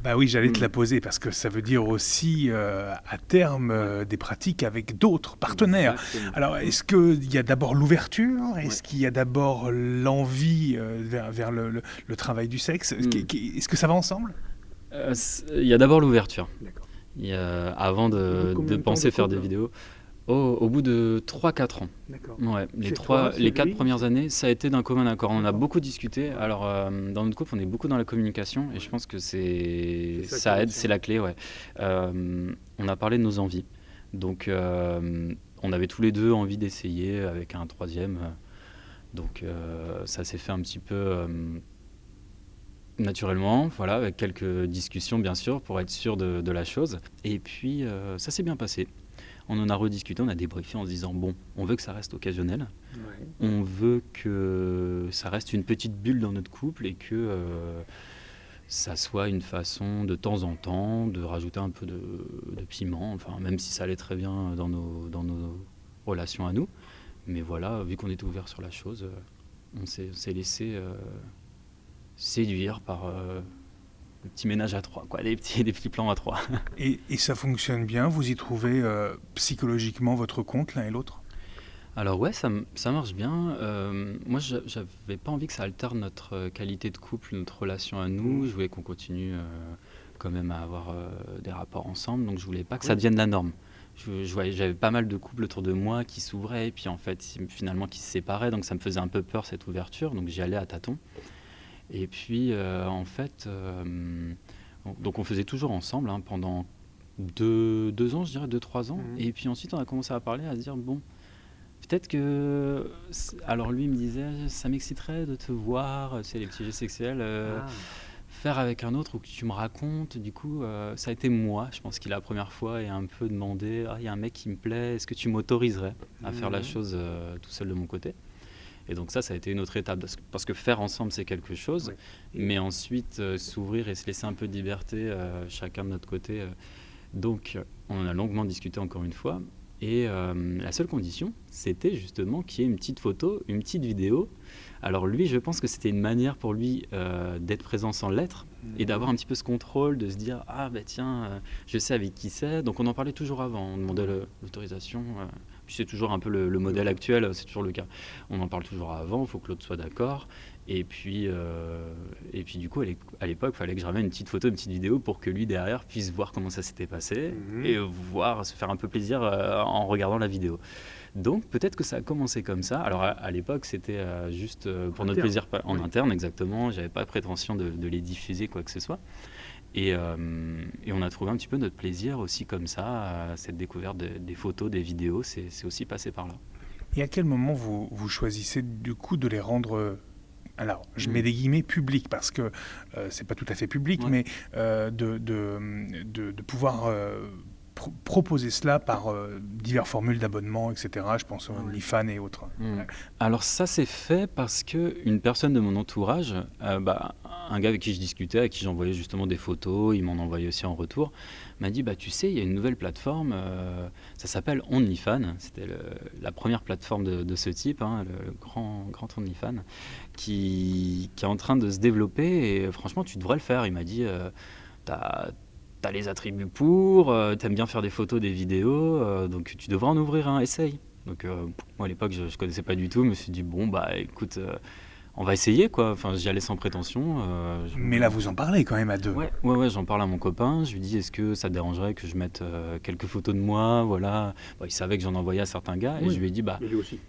Bah oui, j'allais te la poser parce que ça veut dire aussi à terme des pratiques avec d'autres partenaires. Exactement. Alors, est-ce qu'il y a d'abord l'ouverture? Est-ce qu'il y a d'abord l'envie vers le travail du sexe? Est-ce que ça va ensemble? Il y a d'abord l'ouverture. D'accord. Avant Au bout de combien de temps penser de faire des couple? vidéos, au bout de 3-4 ans. D'accord. Ouais, Chez toi, les c'est 4 lui? premières années, ça a été d'un commun accord. On a D'accord. beaucoup discuté. Alors, dans notre couple, on est beaucoup dans la communication et je pense que C'est ça qui ça aide, retient. c'est la clé, ouais. On a parlé de nos envies. Donc, on avait tous les deux envie d'essayer avec un troisième. Donc, ça s'est fait un petit peu naturellement, voilà, avec quelques discussions, bien sûr, pour être sûr de la chose. Et puis, ça s'est bien passé. On en a rediscuté, on a débriefé en se disant, bon, on veut que ça reste occasionnel. Ouais. On veut que ça reste une petite bulle dans notre couple et que ça soit une façon de temps en temps de rajouter un peu de piment, enfin, même si ça allait très bien dans nos relations à nous. Mais voilà, vu qu'on était ouvert sur la chose, on s'est laissé séduire par le petit ménage à trois, quoi, des petits plans à trois. Et ça fonctionne bien? Vous y trouvez psychologiquement votre compte l'un et l'autre? Alors ouais, ça marche bien. Moi, j'avais pas envie que ça altère notre qualité de couple, notre relation à nous. Je voulais qu'on continue quand même à avoir des rapports ensemble, donc je voulais pas que ça Oui. devienne la norme. J'avais pas mal de couples autour de moi qui s'ouvraient et puis en fait finalement qui se séparaient, donc ça me faisait un peu peur cette ouverture, donc j'y allais à tâtons. Et puis en fait, donc on faisait toujours ensemble hein, pendant 2 ans, je dirais 2-3 ans. Et puis ensuite on a commencé à parler, à se dire bon. Peut-être que. Alors lui il me disait, ça m'exciterait de te voir, c'est les petits jeux sexuels, faire avec un autre ou que tu me racontes. Du coup, ça a été moi, je pense qu'il a la première fois et un peu demandé, ah il y a un mec qui me plaît, est-ce que tu m'autoriserais à faire la chose tout seul de mon côté? Et donc ça a été une autre étape, parce que faire ensemble c'est quelque chose, mais ensuite s'ouvrir et se laisser un peu de liberté chacun de notre côté. Donc on en a longuement discuté encore une fois. Et la seule condition, c'était justement qu'il y ait une petite photo, une petite vidéo. Alors lui, je pense que c'était une manière pour lui d'être présent sans l'être et d'avoir un petit peu ce contrôle, de se dire « Ah bah tiens, je sais avec qui c'est ». Donc on en parlait toujours avant, on demandait l'autorisation. Puis c'est toujours un peu le modèle actuel, c'est toujours le cas. On en parle toujours avant, il faut que l'autre soit d'accord. Et puis du coup, à l'époque, il fallait que je ramène une petite photo, une petite vidéo pour que lui, derrière, puisse voir comment ça s'était passé et se faire un peu plaisir en regardant la vidéo. Donc, peut-être que ça a commencé comme ça. Alors, à l'époque, c'était juste pour notre plaisir en interne, exactement. J'avais pas prétention de les diffuser, quoi que ce soit. Et on a trouvé un petit peu notre plaisir aussi comme ça, cette découverte des photos, des vidéos, c'est aussi passé par là. Et à quel moment vous choisissez du coup de les rendre... Alors, je mets des guillemets publics parce que c'est pas tout à fait public, mais de pouvoir proposer cela par diverses formules d'abonnement, etc. Je pense aux OnlyFans et autres. Alors ça s'est fait parce qu'une personne de mon entourage, un gars avec qui je discutais, à qui j'envoyais justement des photos, il m'en envoyait aussi en retour, m'a dit tu sais, il y a une nouvelle plateforme, ça s'appelle OnlyFans, c'était la première plateforme de ce type, hein, le grand OnlyFans, qui est en train de se développer et franchement tu devrais le faire. Il m'a dit t'as les attributs pour, t'aimes bien faire des photos, des vidéos, donc tu devrais en ouvrir un, essaye. Donc moi à l'époque je connaissais pas du tout, je me suis dit bon écoute, on va essayer quoi, enfin j'y allais sans prétention. Mais là vous en parlez quand même à deux. Ouais, j'en parle à mon copain, je lui dis est-ce que ça te dérangerait que je mette quelques photos de moi, voilà. Il savait que j'en envoyais à certains gars et je lui ai dit Et lui aussi.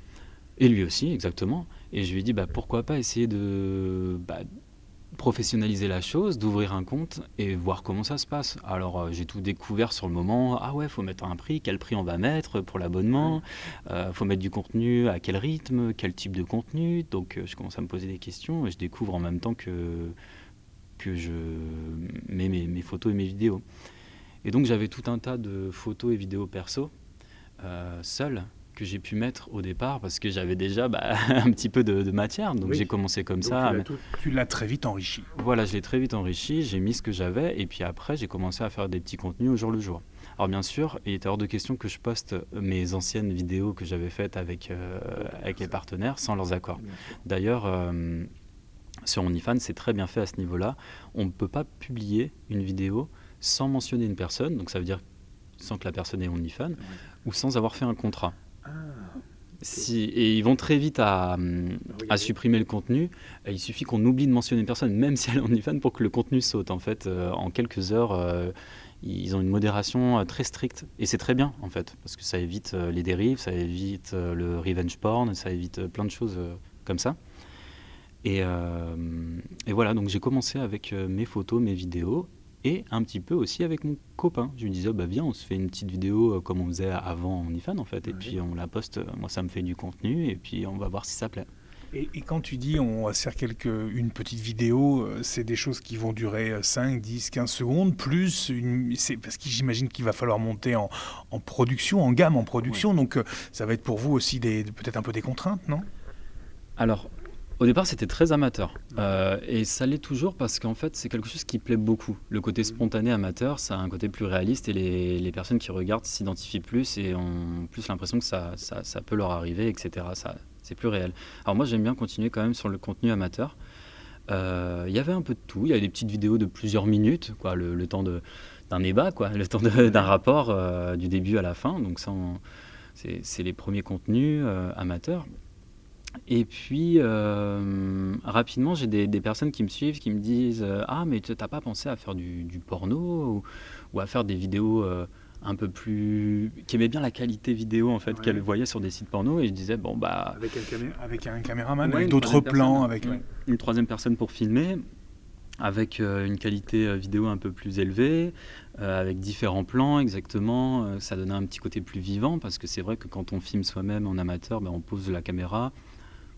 Et lui aussi, exactement. Et je lui ai dit pourquoi pas essayer de professionnaliser la chose, d'ouvrir un compte et voir comment ça se passe. Alors j'ai tout découvert sur le moment. Ah ouais, faut mettre un prix, quel prix on va mettre pour l'abonnement, faut mettre du contenu, à quel rythme, quel type de contenu. Donc je commence à me poser des questions et je découvre en même temps que je mets mes photos et mes vidéos. Et donc j'avais tout un tas de photos et vidéos perso, seules, que j'ai pu mettre au départ parce que j'avais déjà un petit peu de matière, donc j'ai commencé comme ça. Tu l'as très vite enrichi. Voilà, je l'ai très vite enrichi, j'ai mis ce que j'avais et puis après j'ai commencé à faire des petits contenus au jour le jour. Alors bien sûr, il était hors de question que je poste mes anciennes vidéos que j'avais faites avec les partenaires sans leurs accords. D'ailleurs, Sur OnlyFans, c'est très bien fait à ce niveau-là. On ne peut pas publier une vidéo sans mentionner une personne, donc ça veut dire sans que la personne ait OnlyFans, ou sans avoir fait un contrat. Et ils vont très vite à supprimer le contenu. Il suffit qu'on oublie de mentionner une personne, même si elle est OnlyFans, pour que le contenu saute. En fait, en quelques heures, ils ont une modération très stricte. Et c'est très bien, en fait, parce que ça évite les dérives, ça évite le revenge porn, ça évite plein de choses comme ça. Et voilà, donc j'ai commencé avec mes photos, mes vidéos, et un petit peu aussi avec mon copain. Je lui disais, viens, on se fait une petite vidéo comme on faisait avant OnlyFans, en fait, et puis on la poste, moi ça me fait du contenu, et puis on va voir si ça plaît. Et quand tu dis on va se faire une petite vidéo, c'est des choses qui vont durer 5, 10, 15 secondes, c'est parce que j'imagine qu'il va falloir monter en production, en gamme en production, donc ça va être pour vous aussi peut-être un peu des contraintes, non? Alors, au départ, c'était très amateur. Et ça l'est toujours parce qu'en fait, c'est quelque chose qui plaît beaucoup. Le côté spontané amateur, ça a un côté plus réaliste et les personnes qui regardent s'identifient plus et ont plus l'impression que ça peut leur arriver, etc. C'est plus réel. Alors moi, j'aime bien continuer quand même sur le contenu amateur. Il y avait un peu de tout. Il y avait des petites vidéos de plusieurs minutes, quoi, le temps d'un débat, quoi, le temps d'un rapport du début à la fin. Donc ça, c'est les premiers contenus amateurs. Et puis, rapidement, j'ai des personnes qui me suivent, qui me disent ah, mais tu n'as pas pensé à faire du porno ou à faire des vidéos un peu plus... qui aimaient bien la qualité vidéo, en fait, qu'elles voyaient sur des sites porno. Et je disais, bon, bah... Avec un caméraman, avec d'autres plans. Une troisième personne pour filmer, avec une qualité vidéo un peu plus élevée, avec différents plans exactement. Ça donnait un petit côté plus vivant, parce que c'est vrai que quand on filme soi-même en amateur, on pose la caméra,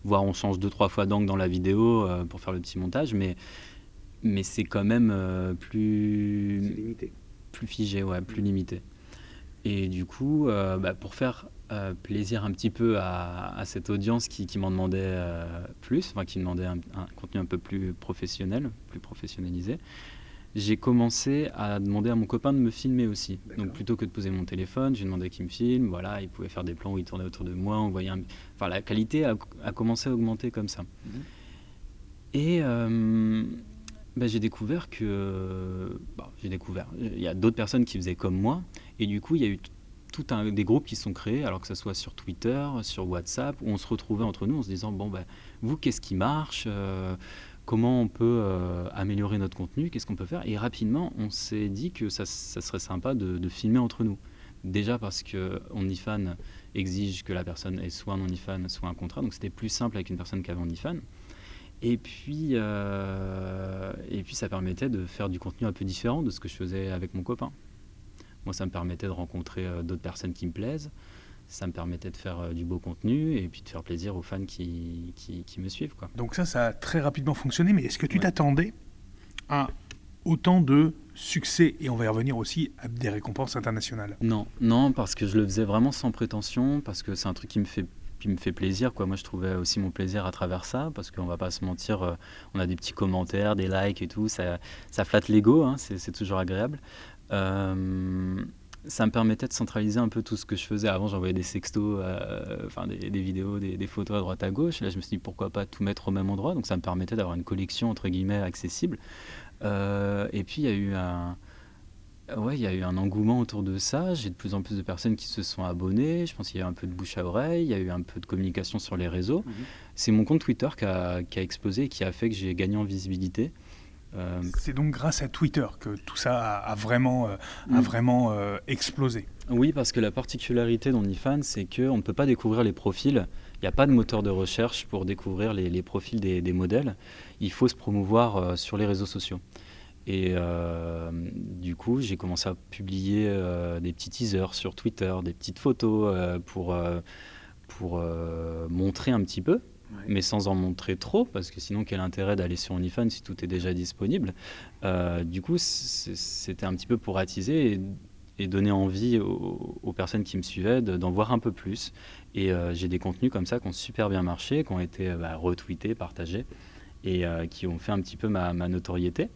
voire on change 2-3 fois d'angle dans la vidéo pour faire le petit montage, mais c'est quand même plus figé, plus limité. Et du coup, pour faire plaisir un petit peu à cette audience qui m'en demandait plus, qui demandait un contenu un peu plus professionnel, plus professionnalisé, j'ai commencé à demander à mon copain de me filmer aussi. D'accord. Donc plutôt que de poser mon téléphone, j'ai demandé qu'il me filme. Voilà, il pouvait faire des plans où il tournait autour de moi. On voyait la qualité a commencé à augmenter comme ça. Et j'ai découvert il y a d'autres personnes qui faisaient comme moi. Et du coup, il y a eu des groupes qui se sont créés, alors que ce soit sur Twitter, sur WhatsApp, où on se retrouvait entre nous en se disant, vous, qu'est-ce qui marche comment on peut améliorer notre contenu, qu'est-ce qu'on peut faire. Et rapidement, on s'est dit que ça serait sympa de filmer entre nous. Déjà parce que OnlyFans exige que la personne ait soit un OnlyFans, soit un contrat. Donc c'était plus simple avec une personne qui avait OnlyFans. Et puis ça permettait de faire du contenu un peu différent de ce que je faisais avec mon copain. Moi, ça me permettait de rencontrer d'autres personnes qui me plaisent. Ça me permettait de faire du beau contenu et puis de faire plaisir aux fans qui me suivent, quoi. Donc ça a très rapidement fonctionné, mais est-ce que tu t'attendais à autant de succès, et on va y revenir aussi, à des récompenses internationales? Non, parce que je le faisais vraiment sans prétention, parce que c'est un truc qui me fait plaisir, quoi. Moi, je trouvais aussi mon plaisir à travers ça, parce qu'on va pas se mentir, on a des petits commentaires, des likes et tout, ça flatte l'ego, hein, c'est toujours agréable. Ça me permettait de centraliser un peu tout ce que je faisais. Avant, j'envoyais des sextos, des vidéos, des photos à droite à gauche. Là, je me suis dit, pourquoi pas tout mettre au même endroit. Donc, ça me permettait d'avoir une collection, entre guillemets, accessible. Et puis, il y a eu un engouement autour de ça. J'ai de plus en plus de personnes qui se sont abonnées. Je pense qu'il y a eu un peu de bouche à oreille. Il y a eu un peu de communication sur les réseaux. C'est mon compte Twitter qui a explosé et qui a fait que j'ai gagné en visibilité. C'est donc grâce à Twitter que tout ça a vraiment explosé. Oui, parce que la particularité d'OnlyFans, c'est qu'on ne peut pas découvrir les profils. Il n'y a pas de moteur de recherche pour découvrir les profils des modèles. Il faut se promouvoir sur les réseaux sociaux. Et du coup, j'ai commencé à publier des petits teasers sur Twitter, des petites photos pour montrer un petit peu. Mais sans en montrer trop, parce que sinon, quel intérêt d'aller sur OnlyFans si tout est déjà disponible. Du coup, c'était un petit peu pour attiser et donner envie aux personnes qui me suivaient d'en voir un peu plus. Et j'ai des contenus comme ça qui ont super bien marché, qui ont été retweetés, partagés, et qui ont fait un petit peu ma notoriété.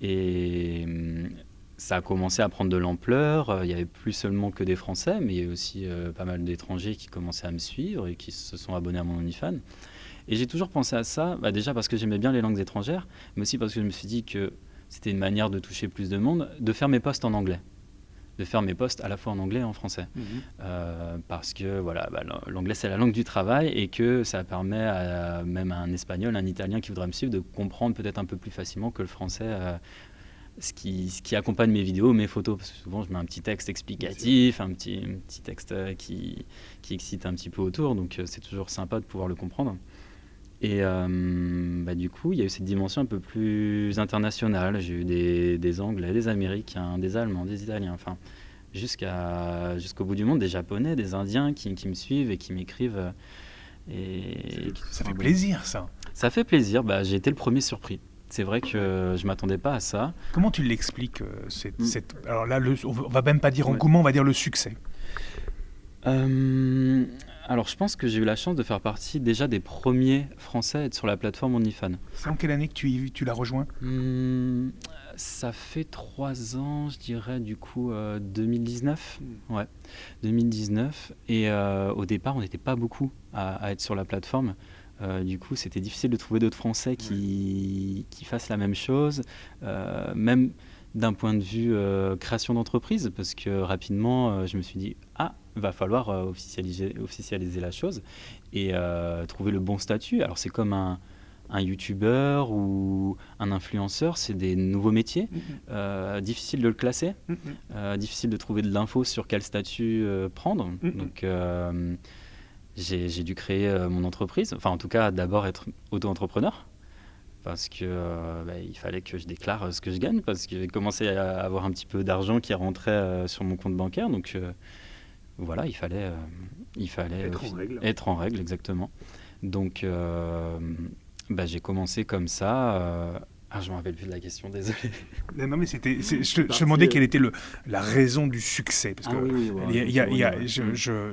Et ça a commencé à prendre de l'ampleur. Il n'y avait plus seulement que des Français, mais il y a aussi pas mal d'étrangers qui commençaient à me suivre et qui se sont abonnés à mon OnlyFans. Et j'ai toujours pensé à ça, déjà parce que j'aimais bien les langues étrangères, mais aussi parce que je me suis dit que c'était une manière de toucher plus de monde, de faire mes posts en anglais. De faire mes posts à la fois en anglais et en français. Parce que voilà, l'anglais c'est la langue du travail et que ça permet même à un espagnol, un italien qui voudrait me suivre de comprendre peut-être un peu plus facilement que le français ce qui accompagne mes vidéos, mes photos. Parce que souvent je mets un petit texte explicatif, un petit texte qui excite un petit peu autour, donc c'est toujours sympa de pouvoir le comprendre. Et du coup, il y a eu cette dimension un peu plus internationale. J'ai eu des Anglais, des Américains, des Allemands, des Italiens, enfin, jusqu'au bout du monde, des Japonais, des Indiens qui me suivent et qui m'écrivent. Ça fait plaisir, ça. Ça fait plaisir. J'ai été le premier surpris. C'est vrai que je ne m'attendais pas à ça. Comment tu l'expliques alors là, on ne va même pas dire engouement, on va dire le succès. Alors, je pense que j'ai eu la chance de faire partie déjà des premiers Français à être sur la plateforme OnlyFans. C'est en quelle année que tu l'as rejoint ? Ça fait 3 ans, je dirais, du coup, 2019. Ouais, 2019. Et au départ, on n'était pas beaucoup à être sur la plateforme. Du coup, c'était difficile de trouver d'autres Français qui fassent la même chose, même d'un point de vue création d'entreprise, parce que rapidement, je me suis dit, il va falloir officialiser la chose et trouver le bon statut. Alors, c'est comme un youtubeur ou un influenceur, c'est des nouveaux métiers, difficile de le classer, difficile de trouver de l'info sur quel statut prendre. Donc, j'ai dû créer mon entreprise, enfin en tout cas d'abord être auto-entrepreneur, parce que il fallait que je déclare ce que je gagne, parce que j'ai commencé à avoir un petit peu d'argent qui rentrait sur mon compte bancaire, donc voilà, il fallait être en règle, exactement. Donc j'ai commencé comme ça. Je me rappelle plus de la question, désolé. Non, mais je te demandais quelle était la raison du succès. Parce que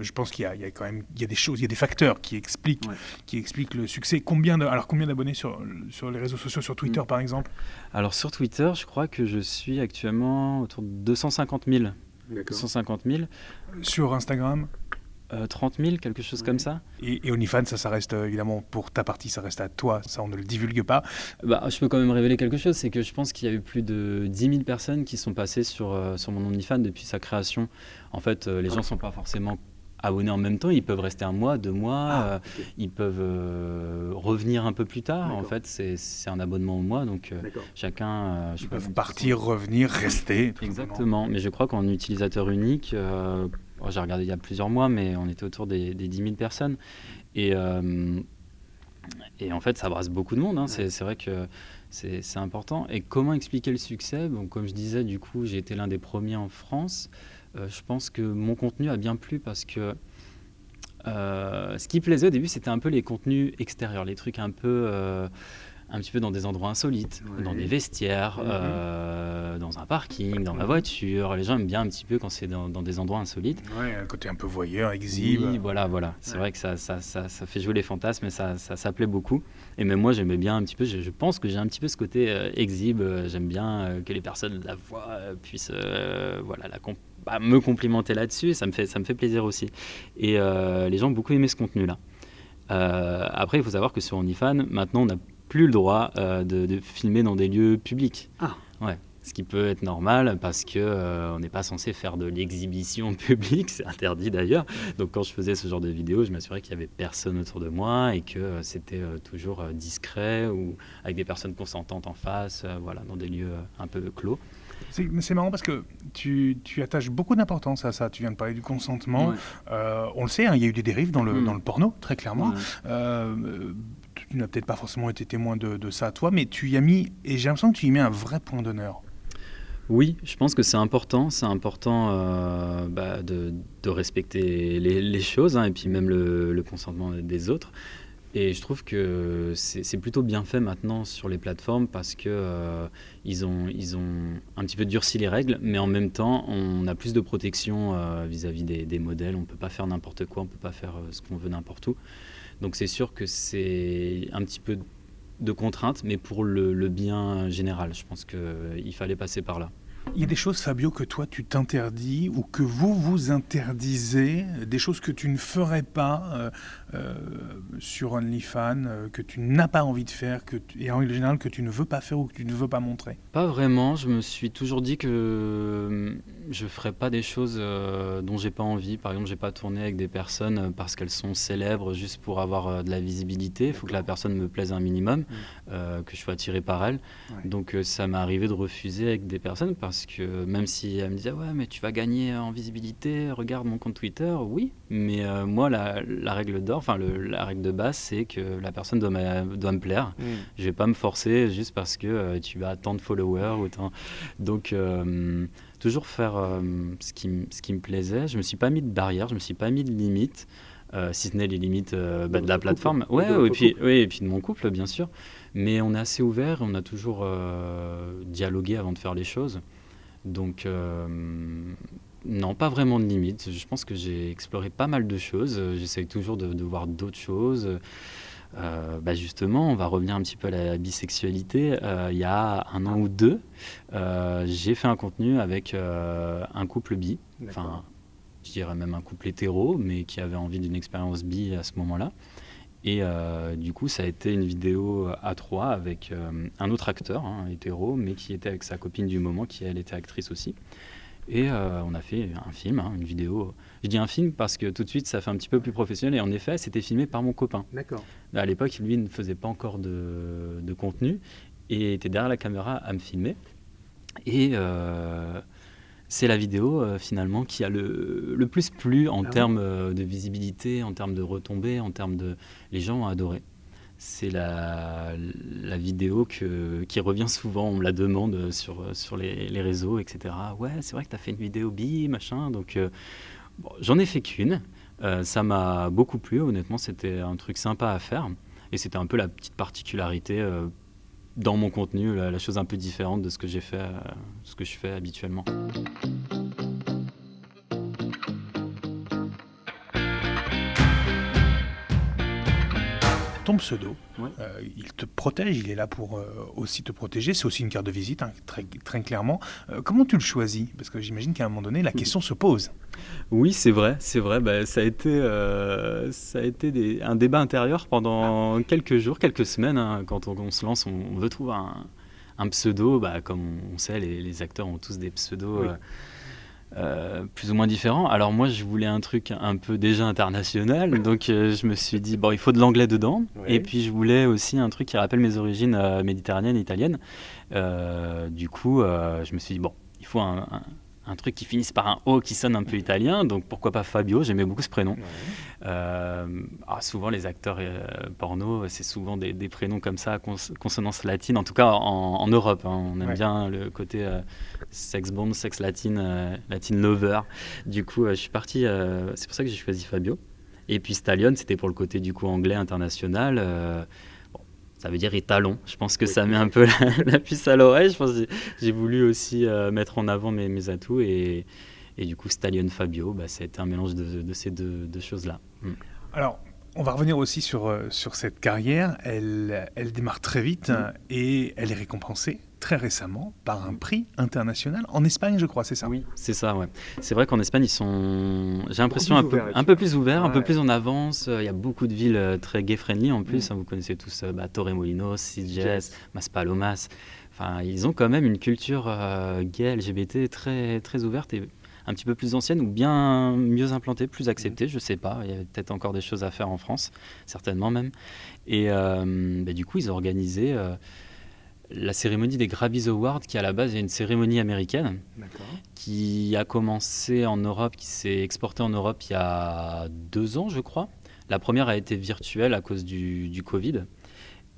je pense qu'il y a quand même des choses, il y a des facteurs qui expliquent le succès. Combien d'abonnés sur les réseaux sociaux, sur Twitter par exemple ? Alors sur Twitter, je crois que je suis actuellement autour de 250 000. 250 000. Sur Instagram ? 30 000, quelque chose comme ça. Et OnlyFans, ça reste évidemment pour ta partie, ça reste à toi, ça on ne le divulgue pas. Je peux quand même révéler quelque chose, c'est que je pense qu'il y a eu plus de 10 000 personnes qui sont passées sur mon OnlyFans depuis sa création. En fait, les gens ne sont pas forcément abonnés en même temps, ils peuvent rester 1 mois, 2 mois, ils peuvent revenir un peu plus tard. D'accord. En fait, c'est un abonnement au mois, donc chacun... Ils peuvent partir, revenir, rester. Exactement, mais je crois qu'en utilisateur unique... j'ai regardé il y a plusieurs mois, mais on était autour des 10 000 personnes. Et en fait, ça brasse beaucoup de monde. Hein. C'est vrai que c'est important. Et comment expliquer le succès ? Comme je disais, du coup, j'ai été l'un des premiers en France. Je pense que mon contenu a bien plu parce que ce qui plaisait au début, c'était un peu les contenus extérieurs, les trucs un petit peu dans des endroits insolites, dans des vestiaires, dans un parking, dans ma voiture. Les gens aiment bien un petit peu quand c'est dans des endroits insolites. Ouais, un côté un peu voyeur, exhibe. Oui, voilà. C'est vrai que ça fait jouer les fantasmes, mais ça plaît beaucoup. Et même moi, j'aimais bien un petit peu, je pense que j'ai un petit peu ce côté exhibe. J'aime bien que les personnes la voient, puissent me complimenter là-dessus. Ça me fait plaisir aussi. Et les gens ont beaucoup aimé ce contenu-là. Après, il faut savoir que sur OnlyFans, maintenant, on n'a plus le droit de filmer dans des lieux publics. Ce qui peut être normal parce que on n'est pas censé faire de l'exhibition publique, c'est interdit d'ailleurs. Donc quand je faisais ce genre de vidéos, je m'assurais qu'il n'y avait personne autour de moi et que c'était toujours discret ou avec des personnes consentantes en face, dans des lieux un peu clos. C'est marrant parce que tu attaches beaucoup d'importance à ça. Tu viens de parler du consentement. On le sait, il y a eu des dérives dans le porno, très clairement. Tu n'as peut-être pas forcément été témoin de ça toi, mais tu y as mis, et j'ai l'impression que tu y mets un vrai point d'honneur. Oui, je pense que c'est important. C'est important de respecter les choses, et puis même le consentement des autres. Et je trouve que c'est plutôt bien fait maintenant sur les plateformes parce que ils ont un petit peu durci les règles, mais en même temps, on a plus de protection vis-à-vis des modèles. On ne peut pas faire n'importe quoi, on ne peut pas faire ce qu'on veut n'importe où. Donc c'est sûr que c'est un petit peu de contrainte, mais pour le bien général, je pense qu'il fallait passer par là. Il y a des choses, Fabio, que toi tu t'interdis ou que vous vous interdisez, des choses que tu ne ferais pas sur OnlyFans, que tu n'as pas envie de faire, et en règle générale que tu ne veux pas faire ou que tu ne veux pas montrer? Pas vraiment, je me suis toujours dit que je ferais pas des choses dont j'ai pas envie. Par exemple, j'ai pas tourné avec des personnes parce qu'elles sont célèbres juste pour avoir de la visibilité. Il faut que la personne me plaise un minimum, que je sois attiré par elle. Ouais. Donc ça m'est arrivé de refuser avec des personnes parce que même si elles me disaient ouais mais tu vas gagner en visibilité, regarde mon compte Twitter, oui. Mais moi la règle d'or, enfin la règle de base, c'est que la personne doit me plaire. Je vais pas me forcer juste parce que tu as tant de followers ou tant. Donc toujours faire ce qui me plaisait. Je me suis pas mis de barrière, je me suis pas mis de limites, si ce n'est les limites de la plateforme. Ouais, et puis de mon couple bien sûr. Mais on est assez ouvert, on a toujours dialogué avant de faire les choses. Donc non, pas vraiment de limites. Je pense que j'ai exploré pas mal de choses. J'essaye toujours de voir d'autres choses. Justement, on va revenir un petit peu à la bisexualité. Il y a 1 an ou 2, j'ai fait un contenu avec un couple bi, enfin, je dirais même un couple hétéro, mais qui avait envie d'une expérience bi à ce moment-là. Et du coup, ça a été une vidéo à 3 avec un autre acteur, hétéro, mais qui était avec sa copine du moment, qui elle était actrice aussi. Et on a fait un film, une vidéo. Je dis un film parce que tout de suite, ça fait un petit peu plus professionnel. Et en effet, c'était filmé par mon copain. D'accord. À l'époque, lui ne faisait pas encore de contenu et était derrière la caméra à me filmer. Et c'est la vidéo finalement qui a le plus plu en termes de visibilité, en termes de retombées, en termes de... Les gens ont adoré. C'est la vidéo qui revient souvent, on me la demande sur les réseaux, etc. Ouais, c'est vrai que tu as fait une vidéo bi, machin. Donc j'en ai fait qu'une. Ça m'a beaucoup plu, honnêtement, c'était un truc sympa à faire. Et c'était un peu la petite particularité dans mon contenu, la chose un peu différente de ce que j'ai fait, ce que je fais habituellement. Ton pseudo, il te protège, il est là pour aussi te protéger, c'est aussi une carte de visite, très, très clairement. Comment tu le choisis? Parce que j'imagine qu'à un moment donné, la question se pose. Oui, c'est vrai. Ça a été un débat intérieur pendant quelques jours, quelques semaines. Quand on se lance, on veut trouver un pseudo. Comme on sait, les acteurs ont tous des pseudos plus ou moins différents. Alors moi, je voulais un truc un peu déjà international, donc je me suis dit, il faut de l'anglais dedans. Oui. Et puis je voulais aussi un truc qui rappelle mes origines méditerranéennes et italiennes. Du coup, je me suis dit, il faut un truc qui finisse par un O qui sonne un peu italien, donc pourquoi pas Fabio, j'aimais beaucoup ce prénom. Souvent les acteurs porno, c'est souvent des prénoms comme ça, consonance latine, en tout cas en Europe, on aime bien le côté sex bomb, sex latine, latine lover. Du coup, je suis parti, c'est pour ça que j'ai choisi Fabio. Et puis Stallion, c'était pour le côté du coup anglais international. Ça veut dire étalon. Je pense que ça met un peu la puce à l'oreille. Je pense que j'ai voulu aussi mettre en avant mes atouts. Et du coup, Stallion Fabio, c'était un mélange de ces deux choses-là. Alors, on va revenir aussi sur cette carrière. Elle démarre très vite et elle est récompensée très récemment par un prix international en Espagne, je crois, c'est ça? Oui, c'est ça, ouais. C'est vrai qu'en Espagne, ils sont, j'ai l'impression, un peu plus ouverts, un peu plus en avance. Il y a beaucoup de villes très gay-friendly en plus. Vous connaissez tous Torremolinos, Sitges, Maspalomas. Enfin, ils ont quand même une culture gay, LGBT très, très ouverte et un petit peu plus ancienne ou bien mieux implantée, plus acceptée, je sais pas. Il y a peut-être encore des choses à faire en France, certainement même. Et du coup, ils ont organisé... la cérémonie des Grammys Awards, qui à la base est une cérémonie américaine, qui a commencé en Europe, qui s'est exportée en Europe il y a 2 ans, je crois. La première a été virtuelle à cause du Covid,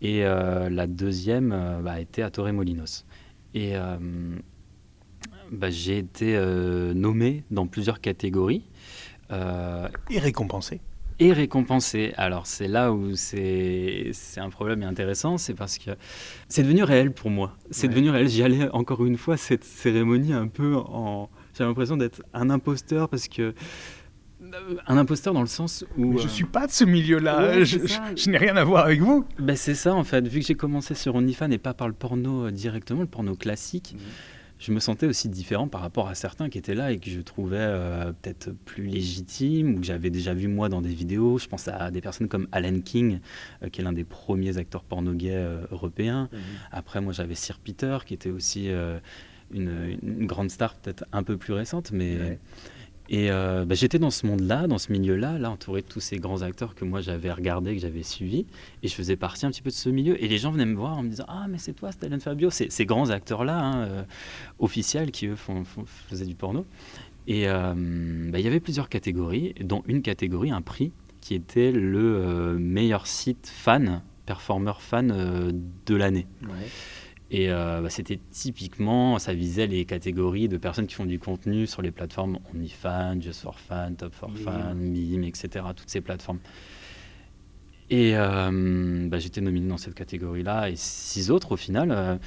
et la deuxième a été à Torremolinos. Et j'ai été nommé dans plusieurs catégories. Et récompensé. Et récompensé. Alors c'est là où c'est un problème intéressant, c'est parce que c'est devenu réel pour moi. C'est devenu réel. J'y allais encore une fois cette cérémonie un peu j'ai l'impression d'être un imposteur parce que un imposteur dans le sens où... Mais je suis pas de ce milieu-là, je n'ai rien à voir avec vous. C'est ça en fait, vu que j'ai commencé sur OnlyFans et pas par le porno directement, le porno classique, je me sentais aussi différent par rapport à certains qui étaient là et que je trouvais peut-être plus légitimes ou que j'avais déjà vu moi dans des vidéos. Je pense à des personnes comme Alan King, qui est l'un des premiers acteurs porno gays européens. Après, moi, j'avais Sir Peter, qui était aussi une grande star peut-être un peu plus récente, mais... Et j'étais dans ce monde-là, dans ce milieu-là, là, entouré de tous ces grands acteurs que moi j'avais regardés, que j'avais suivis, et je faisais partie un petit peu de ce milieu. Et les gens venaient me voir en me disant « Ah, mais c'est toi, Stellan Fabio !» Ces grands acteurs-là, officiels, qui eux faisaient du porno. Et il y avait plusieurs catégories, dont une catégorie, un prix, qui était le meilleur site fan, performeur fan de l'année. Et c'était typiquement, ça visait les catégories de personnes qui font du contenu sur les plateformes OnlyFans, Just for Fun, Top for Fun, Mime, etc. Toutes ces plateformes. Et j'étais nominé dans cette catégorie-là et 6 autres au final.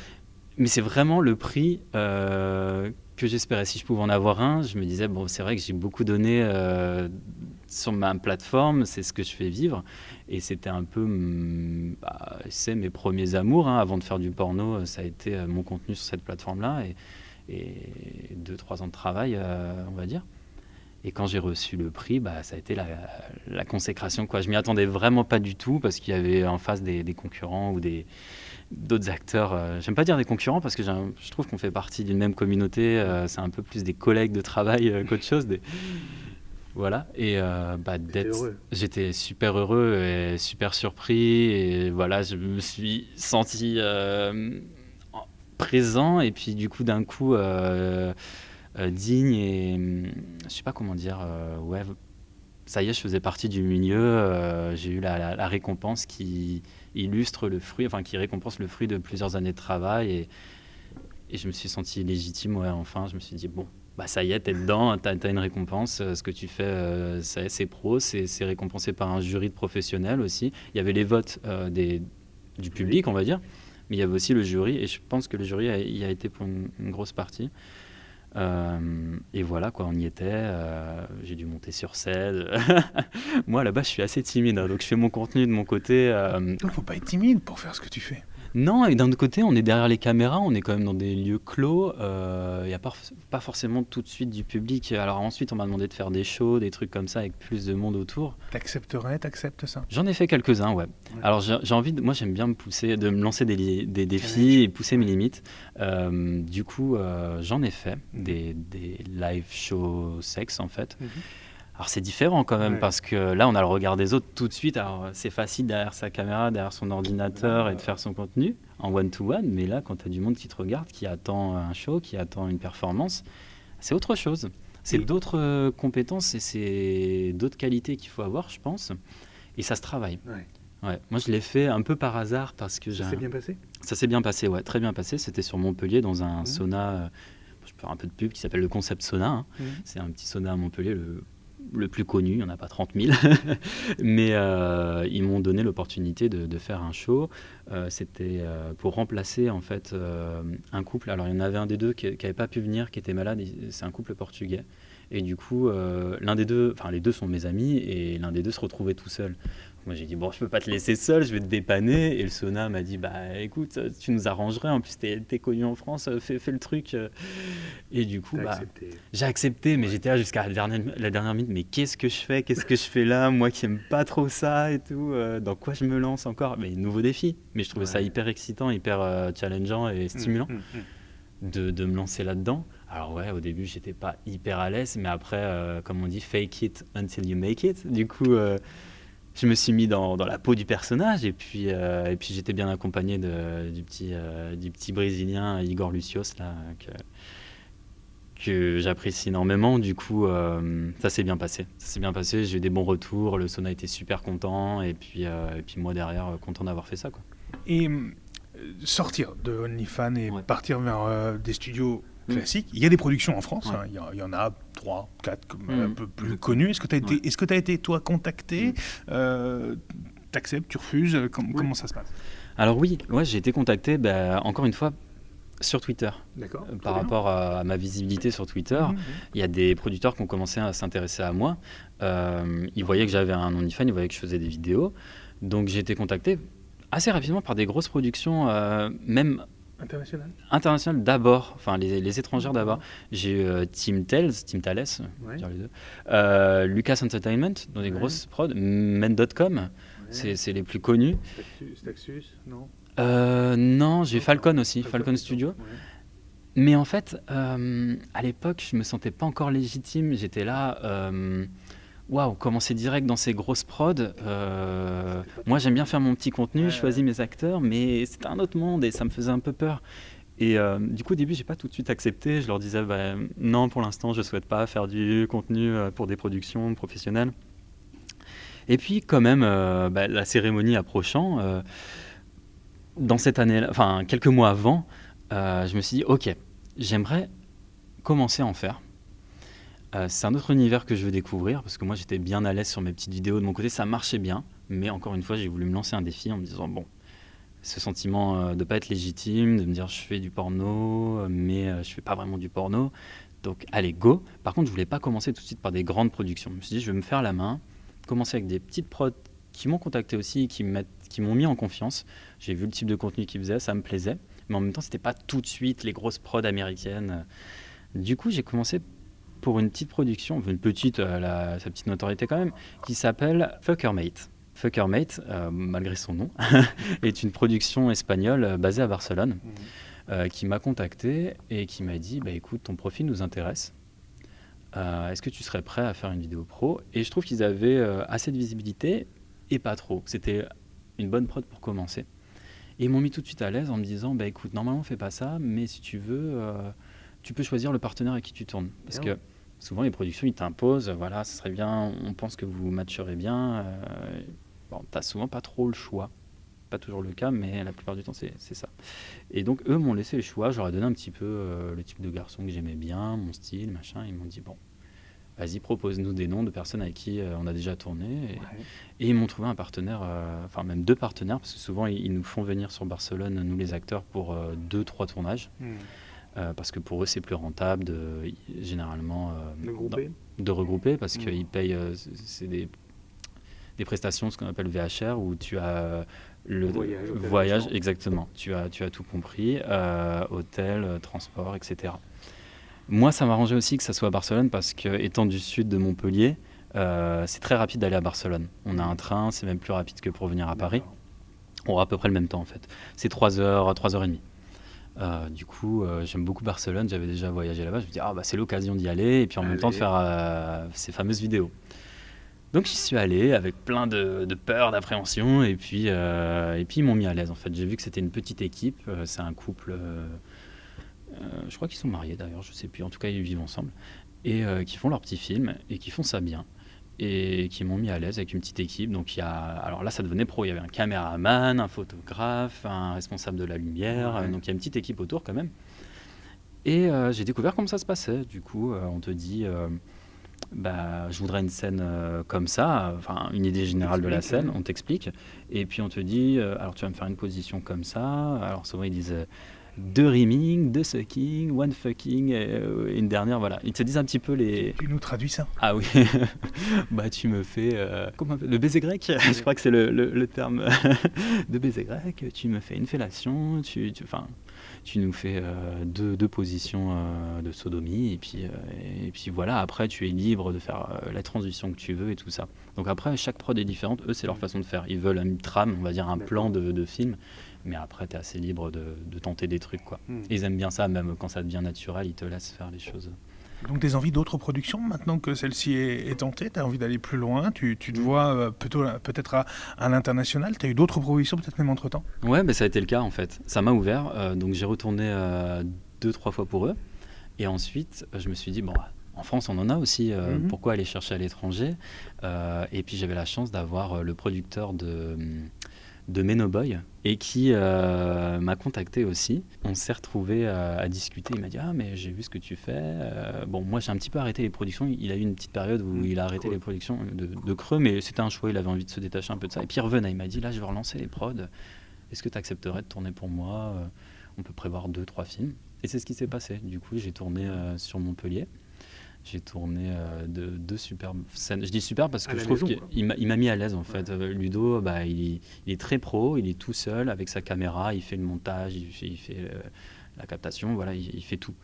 Mais c'est vraiment le prix que j'espérais. Si je pouvais en avoir un, je me disais, bon, c'est vrai que j'ai beaucoup donné sur ma plateforme, c'est ce que je fais vivre. Et c'était un peu, c'est mes premiers amours. Avant de faire du porno, ça a été mon contenu sur cette plateforme-là. Et 2-3 ans de travail, on va dire. Et quand j'ai reçu le prix, ça a été la consécration, quoi. Je m'y attendais vraiment pas du tout parce qu'il y avait en face des concurrents ou d'autres acteurs. J'aime pas dire des concurrents parce que je trouve qu'on fait partie d'une même communauté. C'est un peu plus des collègues de travail qu'autre chose. Voilà. Et j'étais super heureux et super surpris. Et voilà, je me suis senti présent. Et puis du coup, d'un coup... digne et je sais pas comment dire, ça y est, je faisais partie du milieu, j'ai eu la récompense qui illustre le fruit, enfin qui récompense le fruit de plusieurs années de travail et je me suis senti légitime, enfin, je me suis dit bon, ça y est, t'es dedans, t'as une récompense, ce que tu fais, c'est pro, c'est récompensé par un jury de professionnels aussi. Il y avait les votes du public, on va dire, mais il y avait aussi le jury et je pense que le jury y a été pour une grosse partie. Et voilà, quoi, on y était. J'ai dû monter sur scène. Moi, là-bas, je suis assez timide, donc je fais mon contenu de mon côté. Donc, faut pas être timide pour faire ce que tu fais. Non, et d'un autre côté, on est derrière les caméras, on est quand même dans des lieux clos. Il n'y a pas forcément tout de suite du public. Alors ensuite, on m'a demandé de faire des shows, des trucs comme ça, avec plus de monde autour. T'acceptes ça? J'en ai fait quelques-uns, ouais. Alors j'ai envie, moi j'aime bien de me lancer des défis et pousser mes limites. Du coup, j'en ai fait des live shows sexe en fait. Alors c'est différent quand même parce que là on a le regard des autres tout de suite. Alors c'est facile derrière sa caméra, derrière son ordinateur et de faire son contenu en one-to-one. Mais là quand tu as du monde qui te regarde, qui attend un show, qui attend une performance, c'est autre chose. C'est d'autres compétences et c'est d'autres qualités qu'il faut avoir, je pense. Et ça se travaille. Ouais. Moi je l'ai fait un peu par hasard parce que Ça s'est bien passé? Ça s'est bien passé, ouais, très bien passé. C'était sur Montpellier dans un sauna, je peux faire un peu de pub, qui s'appelle le Concept Sauna. C'est un petit sauna à Montpellier, le plus connu, il n'y en a pas 30 000, mais ils m'ont donné l'opportunité de faire un show. C'était pour remplacer en fait un couple. Alors il y en avait un des deux qui n'avait pas pu venir, qui était malade, c'est un couple portugais. Et du coup, l'un des deux, enfin les deux sont mes amis, et l'un des deux se retrouvait tout seul. Moi j'ai dit bon, je peux pas te laisser seul, je vais te dépanner. Et le sauna m'a dit écoute, tu nous arrangerais, en plus t'es connu en France, fais le truc. Et du coup j'ai accepté, mais j'étais là jusqu'à la dernière minute. Mais qu'est-ce que je fais là, moi qui aime pas trop ça et tout, dans quoi je me lance encore? Mais nouveau défi. Mais je trouvais ça hyper excitant, hyper challengeant et stimulant de me lancer là-dedans. Alors au début j'étais pas hyper à l'aise, mais après comme on dit, fake it until you make it. Du coup je me suis mis dans la peau du personnage et puis j'étais bien accompagné du petit Brésilien Igor Lucios là, que j'apprécie énormément. Du coup, ça s'est bien passé. J'ai eu des bons retours. Le sauna était super content et puis moi derrière, content d'avoir fait ça, quoi. Et sortir de OnlyFans et partir vers des studios classiques. Il y a des productions en France, il y en a 3, 4 un peu plus connues. Est-ce que tu as été, toi, contacté T'acceptes, tu refuses comment ça se passe? Alors oui, j'ai été contacté, encore une fois, sur Twitter. D'accord. Par rapport à ma visibilité sur Twitter, il y a des producteurs qui ont commencé à s'intéresser à moi. Ils voyaient que j'avais un OnlyFans, ils voyaient que je faisais des vidéos. Donc j'ai été contacté assez rapidement par des grosses productions, même International d'abord, enfin les étrangères d'abord. J'ai eu Tim Thales, dire les deux. Lucas Entertainment, dans des grosses prods. Men.com, c'est les plus connus. Staxus, non Non, j'ai Falcon aussi, Falcon Studio. Ouais. Mais en fait, à l'époque, je me sentais pas encore légitime. J'étais là, waouh, commencer direct dans ces grosses prods. Moi, j'aime bien faire mon petit contenu, je choisis mes acteurs, mais c'était un autre monde et ça me faisait un peu peur. Et du coup, au début, j'ai pas tout de suite accepté. Je leur disais, non, pour l'instant, je souhaite pas faire du contenu pour des productions professionnelles. Et puis, quand même, la cérémonie approchant, dans cette année, enfin quelques mois avant, je me suis dit, ok, j'aimerais commencer à en faire. C'est un autre univers que je veux découvrir, parce que moi j'étais bien à l'aise sur mes petites vidéos de mon côté, ça marchait bien, mais encore une fois j'ai voulu me lancer un défi en me disant, bon, ce sentiment de ne pas être légitime, de me dire je fais du porno, mais je ne fais pas vraiment du porno, donc allez, go. Par contre, je ne voulais pas commencer tout de suite par des grandes productions. Je me suis dit, je vais me faire la main, commencer avec des petites prods qui m'ont contacté aussi, qui m'ont mis en confiance. J'ai vu le type de contenu qu'ils faisaient, ça me plaisait. Mais en même temps, ce n'était pas tout de suite les grosses prods américaines. Du coup, j'ai commencé pour une petite production, une petite, sa petite notoriété quand même, qui s'appelle Fuckermate. Fuckermate, malgré son nom, est une production espagnole basée à Barcelone, qui m'a contacté et qui m'a dit, écoute, ton profil nous intéresse. Est-ce que tu serais prêt à faire une vidéo pro ? Et je trouve qu'ils avaient assez de visibilité et pas trop. C'était une bonne prod pour commencer. Et ils m'ont mis tout de suite à l'aise en me disant, écoute, normalement on fait pas ça, mais si tu veux, tu peux choisir le partenaire avec qui tu tournes. Parce que souvent les productions, ils t'imposent, voilà, ça serait bien, on pense que vous matcherez bien. T'as souvent pas trop le choix. Pas toujours le cas, mais la plupart du temps, c'est ça. Et donc, eux m'ont laissé le choix. Je leur ai donné un petit peu le type de garçon que j'aimais bien, mon style, machin. Ils m'ont dit, bon, vas-y, propose-nous des noms de personnes avec qui on a déjà tourné. Et ils m'ont trouvé un partenaire, enfin même 2 partenaires, parce que souvent, ils nous font venir sur Barcelone, nous les acteurs, pour 2-3 tournages. Parce que pour eux, c'est plus rentable généralement de regrouper, parce qu'ils payent, c'est des prestations, ce qu'on appelle VHR, où tu as le voyage exactement. Tu as tout compris, hôtel, transport, etc. Moi, ça m'arrangeait aussi que ça soit à Barcelone, parce que étant du sud de Montpellier, c'est très rapide d'aller à Barcelone. On a un train, c'est même plus rapide que pour venir à Paris. On a à peu près le même temps en fait. C'est 3 heures, 3h30. Du coup, j'aime beaucoup Barcelone, j'avais déjà voyagé là-bas. Je me dis, c'est l'occasion d'y aller, et puis en même temps de faire ces fameuses vidéos. Donc j'y suis allé avec plein de peur, d'appréhension, et puis ils m'ont mis à l'aise en fait. J'ai vu que c'était une petite équipe, c'est un couple, je crois qu'ils sont mariés d'ailleurs, je sais plus, en tout cas ils vivent ensemble, et qui font leur petit film, et qui font ça bien, et qui m'ont mis à l'aise avec une petite équipe. Donc alors là ça devenait pro, il y avait un caméraman, un photographe, un responsable de la lumière, donc il y a une petite équipe autour quand même. Et j'ai découvert comment ça se passait. Du coup, on te dit... je voudrais une scène comme ça, enfin une idée générale de la scène, on t'explique, et puis on te dit, alors tu vas me faire une position comme ça, alors souvent ils disent 2 rimming, 2 sucking, 1 fucking, et une dernière, voilà. Ils te disent un petit peu les... Tu nous traduis ça ? Ah oui, tu me fais, le baiser grec, je crois que c'est le terme de baiser grec, tu me fais une fellation, tu nous fais 2 positions de sodomie, et puis voilà, après tu es libre de faire la transition que tu veux et tout ça. Donc après, chaque prod est différente, eux c'est leur façon de faire. Ils veulent une trame, on va dire un plan de film, mais après tu es assez libre de tenter des trucs, quoi. Et ils aiment bien ça, même quand ça devient naturel, ils te laissent faire les choses. Donc des envies d'autres productions maintenant que celle-ci est tentée, tu as envie d'aller plus loin, tu te vois peut-être à l'international, tu as eu d'autres propositions peut-être même entre-temps ? Ouais, ça a été le cas en fait, ça m'a ouvert, donc j'ai retourné 2-3 fois pour eux, et ensuite je me suis dit, en France on en a aussi, pourquoi aller chercher à l'étranger, et puis j'avais la chance d'avoir le producteur de Menoboy, et qui m'a contacté aussi. On s'est retrouvés à discuter. Il m'a dit, mais j'ai vu ce que tu fais. Moi j'ai un petit peu arrêté les productions. Il a eu une petite période où il a arrêté les productions de creux, mais c'était un choix, il avait envie de se détacher un peu de ça. Et puis il revenait, il m'a dit, là je vais relancer les prods. Est-ce que tu accepterais de tourner pour moi ? On peut prévoir 2-3 films. Et c'est ce qui s'est passé. Du coup j'ai tourné sur Montpellier. J'ai tourné deux superbes scènes. Je dis super parce que je trouve maison, qu'il m'a mis à l'aise en fait. Ludo, il est très pro, il est tout seul avec sa caméra, il fait le montage, il fait la captation, voilà, il fait tout.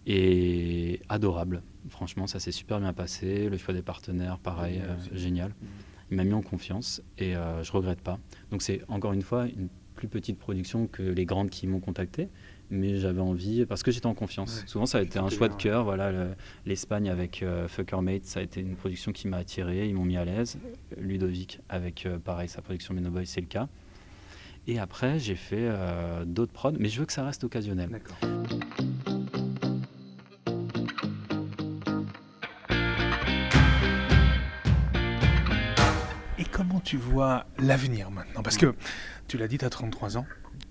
Et adorable. Franchement, ça s'est super bien passé. Le choix des partenaires, pareil, génial. Il m'a mis en confiance et je regrette pas. Donc c'est encore une fois une plus petite production que les grandes qui m'ont contacté, mais j'avais envie parce que j'étais en confiance. Souvent ça a été un choix de cœur. Voilà, l'Espagne avec Fucker Mate, ça a été une production qui m'a attiré, ils m'ont mis à l'aise. Ludovic avec pareil sa production Menoboy, c'est le cas. Et après j'ai fait d'autres prods, mais je veux que ça reste occasionnel. D'accord. Et comment tu vois l'avenir maintenant? Parce que tu l'as dit, tu as 33 ans.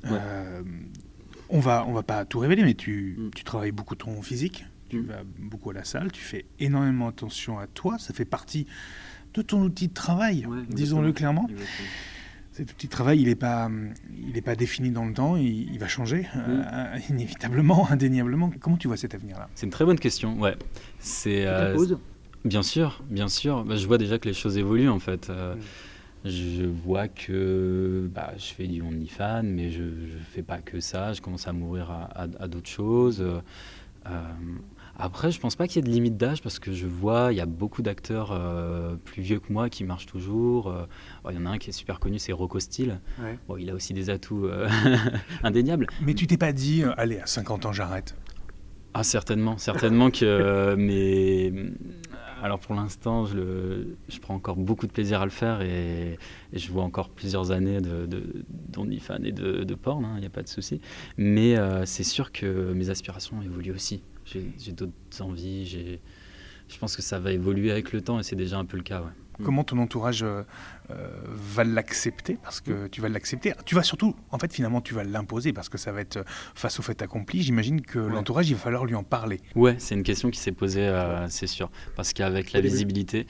Ouais. On va pas tout révéler, mais tu travailles beaucoup ton physique, tu vas beaucoup à la salle, tu fais énormément attention à toi, ça fait partie de ton outil de travail, disons-le clairement. Exactement. Cet outil de travail, il n'est pas défini dans le temps, il va changer, inévitablement, indéniablement. Comment tu vois cet avenir-là? C'est une très bonne question, ouais. C'est bien sûr. Bah, je vois déjà que les choses évoluent en fait. Je vois que je fais du OnlyFans, mais je fais pas que ça. Je commence à m'ouvrir à d'autres choses. Après, je pense pas qu'il y ait de limite d'âge parce que je vois, il y a beaucoup d'acteurs plus vieux que moi qui marchent toujours. Il y en a un qui est super connu, c'est Rocco Steele. Ouais. Bon, il a aussi des atouts indéniables. Mais tu t'es pas dit, allez, à 50 ans, j'arrête? Ah, certainement que. Mais alors pour l'instant, je prends encore beaucoup de plaisir à le faire et je vois encore plusieurs années d'OnlyFans et de porn, il n'y a pas de souci. Mais c'est sûr que mes aspirations évoluent aussi. J'ai d'autres envies, je pense que ça va évoluer avec le temps et c'est déjà un peu le cas. Ouais. Comment ton entourage va l'accepter? Parce que tu vas l'accepter. Tu vas surtout, en fait, finalement, tu vas l'imposer parce que ça va être face au fait accompli. J'imagine que l'entourage, il va falloir lui en parler. Ouais, c'est une question qui s'est posée, c'est sûr. Parce qu'avec la visibilité,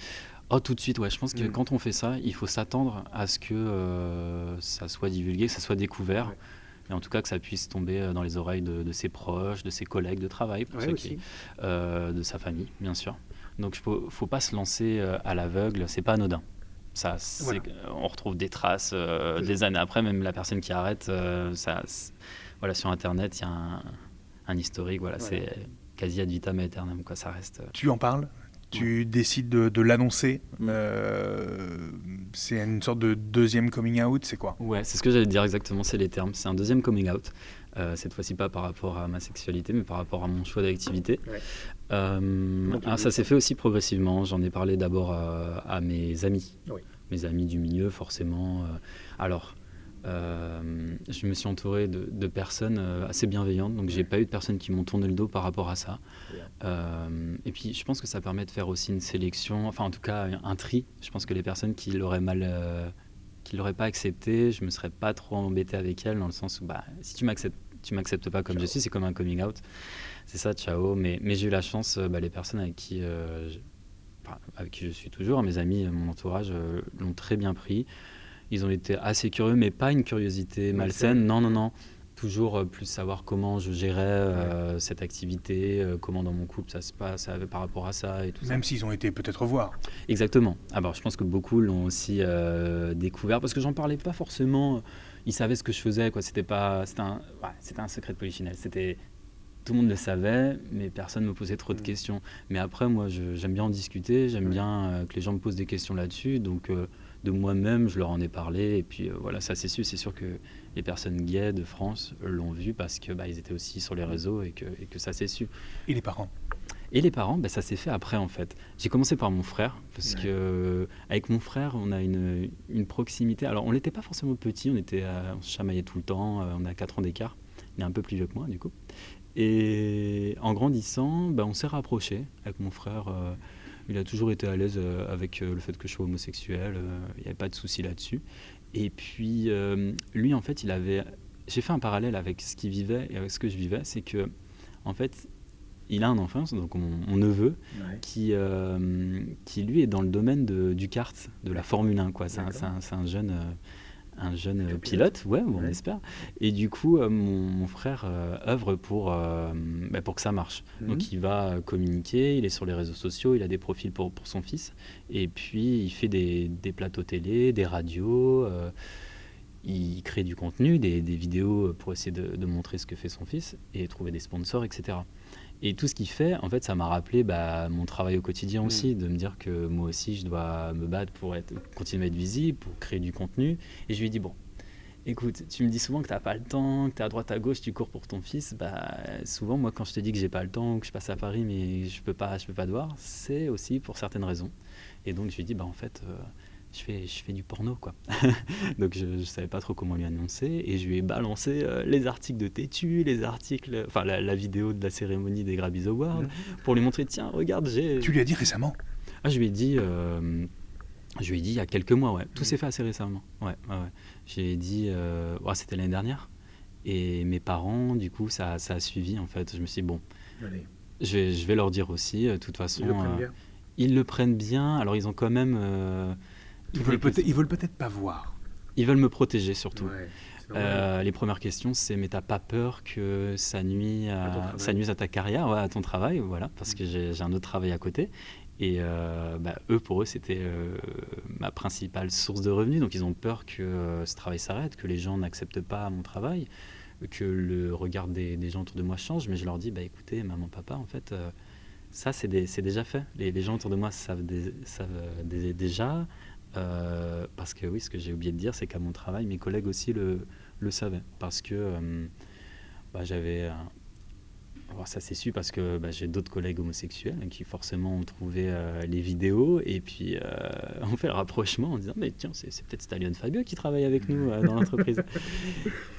tout de suite, ouais. Je pense que quand on fait ça, il faut s'attendre à ce que ça soit divulgué, que ça soit découvert. Ouais. Et en tout cas que ça puisse tomber dans les oreilles de ses proches, de ses collègues de travail, pour ceux de sa famille, bien sûr. Donc il ne faut pas se lancer à l'aveugle, c'est pas anodin. Ça, on retrouve des traces des années après, même la personne qui arrête, sur Internet, il y a un historique, c'est quasi ad vitam aeternam, quoi, ça reste... Tu en parles? Tu décides de l'annoncer. C'est une sorte de deuxième coming out, c'est quoi? Ouais, c'est ce que j'allais dire exactement, c'est les termes. C'est un deuxième coming out. Cette fois-ci pas par rapport à ma sexualité, mais par rapport à mon choix d'activité. Ouais. Ça s'est fait aussi progressivement. J'en ai parlé d'abord à mes amis. Oui. Mes amis du milieu, forcément. Je me suis entouré de personnes assez bienveillantes, donc j'ai pas eu de personnes qui m'ont tourné le dos par rapport à ça. Et puis je pense que ça permet de faire aussi une sélection, enfin en tout cas un tri. Je pense que les personnes qui l'auraient pas accepté, je me serais pas trop embêté avec elles, dans le sens où si tu m'acceptes pas comme je suis, c'est comme un coming out. C'est ça, ciao. Mais j'ai eu la chance, les personnes avec qui je suis toujours, mes amis, mon entourage, l'ont très bien pris. Ils ont été assez curieux, mais pas une curiosité malsaine. Non. Toujours plus savoir comment je gérais cette activité, comment dans mon couple ça se passe par rapport à ça et tout ça. Même s'ils ont été peut-être voir. Exactement. Alors je pense que beaucoup l'ont aussi découvert parce que j'en parlais pas forcément. Ils savaient ce que je faisais, quoi. C'était un secret de polichinelle. Tout le monde le savait, mais personne ne me posait trop de questions. Mais après, moi, j'aime bien en discuter, j'aime bien que les gens me posent des questions là-dessus. Donc, de moi-même, je leur en ai parlé. Et puis, ça s'est su. C'est sûr que les personnes gays de France l'ont vu parce que ils étaient aussi sur les réseaux et que ça s'est su. Et les parents? Et les parents, ça s'est fait après, en fait. J'ai commencé par mon frère, parce que avec mon frère, on a une proximité. Alors, on n'était pas forcément petits, on se chamaillait tout le temps, on a 4 ans d'écart. Il est un peu plus vieux que moi, du coup. Et en grandissant, on s'est rapprochés avec mon frère. Il a toujours été à l'aise avec le fait que je sois homosexuel. Il n'y avait pas de souci là-dessus. Et puis, lui, en fait, j'ai fait un parallèle avec ce qu'il vivait et avec ce que je vivais. C'est que, en fait, il a un enfant, donc mon neveu, qui lui est dans le domaine du kart, de la Formule 1. Quoi. C'est un jeune un jeune pilote, on espère. Et du coup, mon frère œuvre pour que ça marche. Donc il va communiquer, il est sur les réseaux sociaux, il a des profils pour son fils. Et puis il fait des plateaux télé, des radios, il crée du contenu, des vidéos pour essayer de montrer ce que fait son fils et trouver des sponsors, etc. Et tout ce qu'il fait, en fait, ça m'a rappelé mon travail au quotidien aussi, de me dire que moi aussi, je dois me battre pour continuer à être visible, pour créer du contenu. Et je lui ai dit, bon, écoute, tu me dis souvent que tu n'as pas le temps, que tu es à droite à gauche, tu cours pour ton fils. Souvent, moi, quand je te dis que j'ai pas le temps, que je passe à Paris, mais je peux pas te voir, c'est aussi pour certaines raisons. Et donc, je lui ai dit, en fait... Je fais du porno, quoi. Donc je savais pas trop comment lui annoncer et je lui ai balancé les articles de Tétu, la vidéo de la cérémonie des Grammys Awards pour lui montrer, tiens, regarde, j'ai... Tu lui as dit récemment? Je lui ai dit il y a quelques mois, ouais. Tout s'est fait assez récemment. Ouais. J'ai dit, c'était l'année dernière. Et mes parents, du coup, ça a suivi, en fait. Je me suis dit, bon, je vais leur dire aussi, de toute façon... Ils le prennent bien. Alors, ils ont quand même... Ils veulent peut-être pas voir. Ils veulent me protéger surtout. Les premières questions, c'est mais t'as pas peur que ça nuise à ta carrière, à ton travail, voilà, parce que j'ai un autre travail à côté. Et pour eux, c'était ma principale source de revenus. Donc ils ont peur que ce travail s'arrête, que les gens n'acceptent pas mon travail, que le regard des gens autour de moi change. Mais je leur dis, écoutez, maman, papa, en fait, ça c'est déjà fait. Les gens autour de moi savent déjà. Parce que oui, ce que j'ai oublié de dire, c'est qu'à mon travail, mes collègues aussi le savaient. Parce que j'avais... ça s'est su parce que j'ai d'autres collègues homosexuels qui forcément ont trouvé les vidéos et puis on fait le rapprochement en disant mais tiens, c'est peut-être Stallion Fabio qui travaille avec nous dans l'entreprise.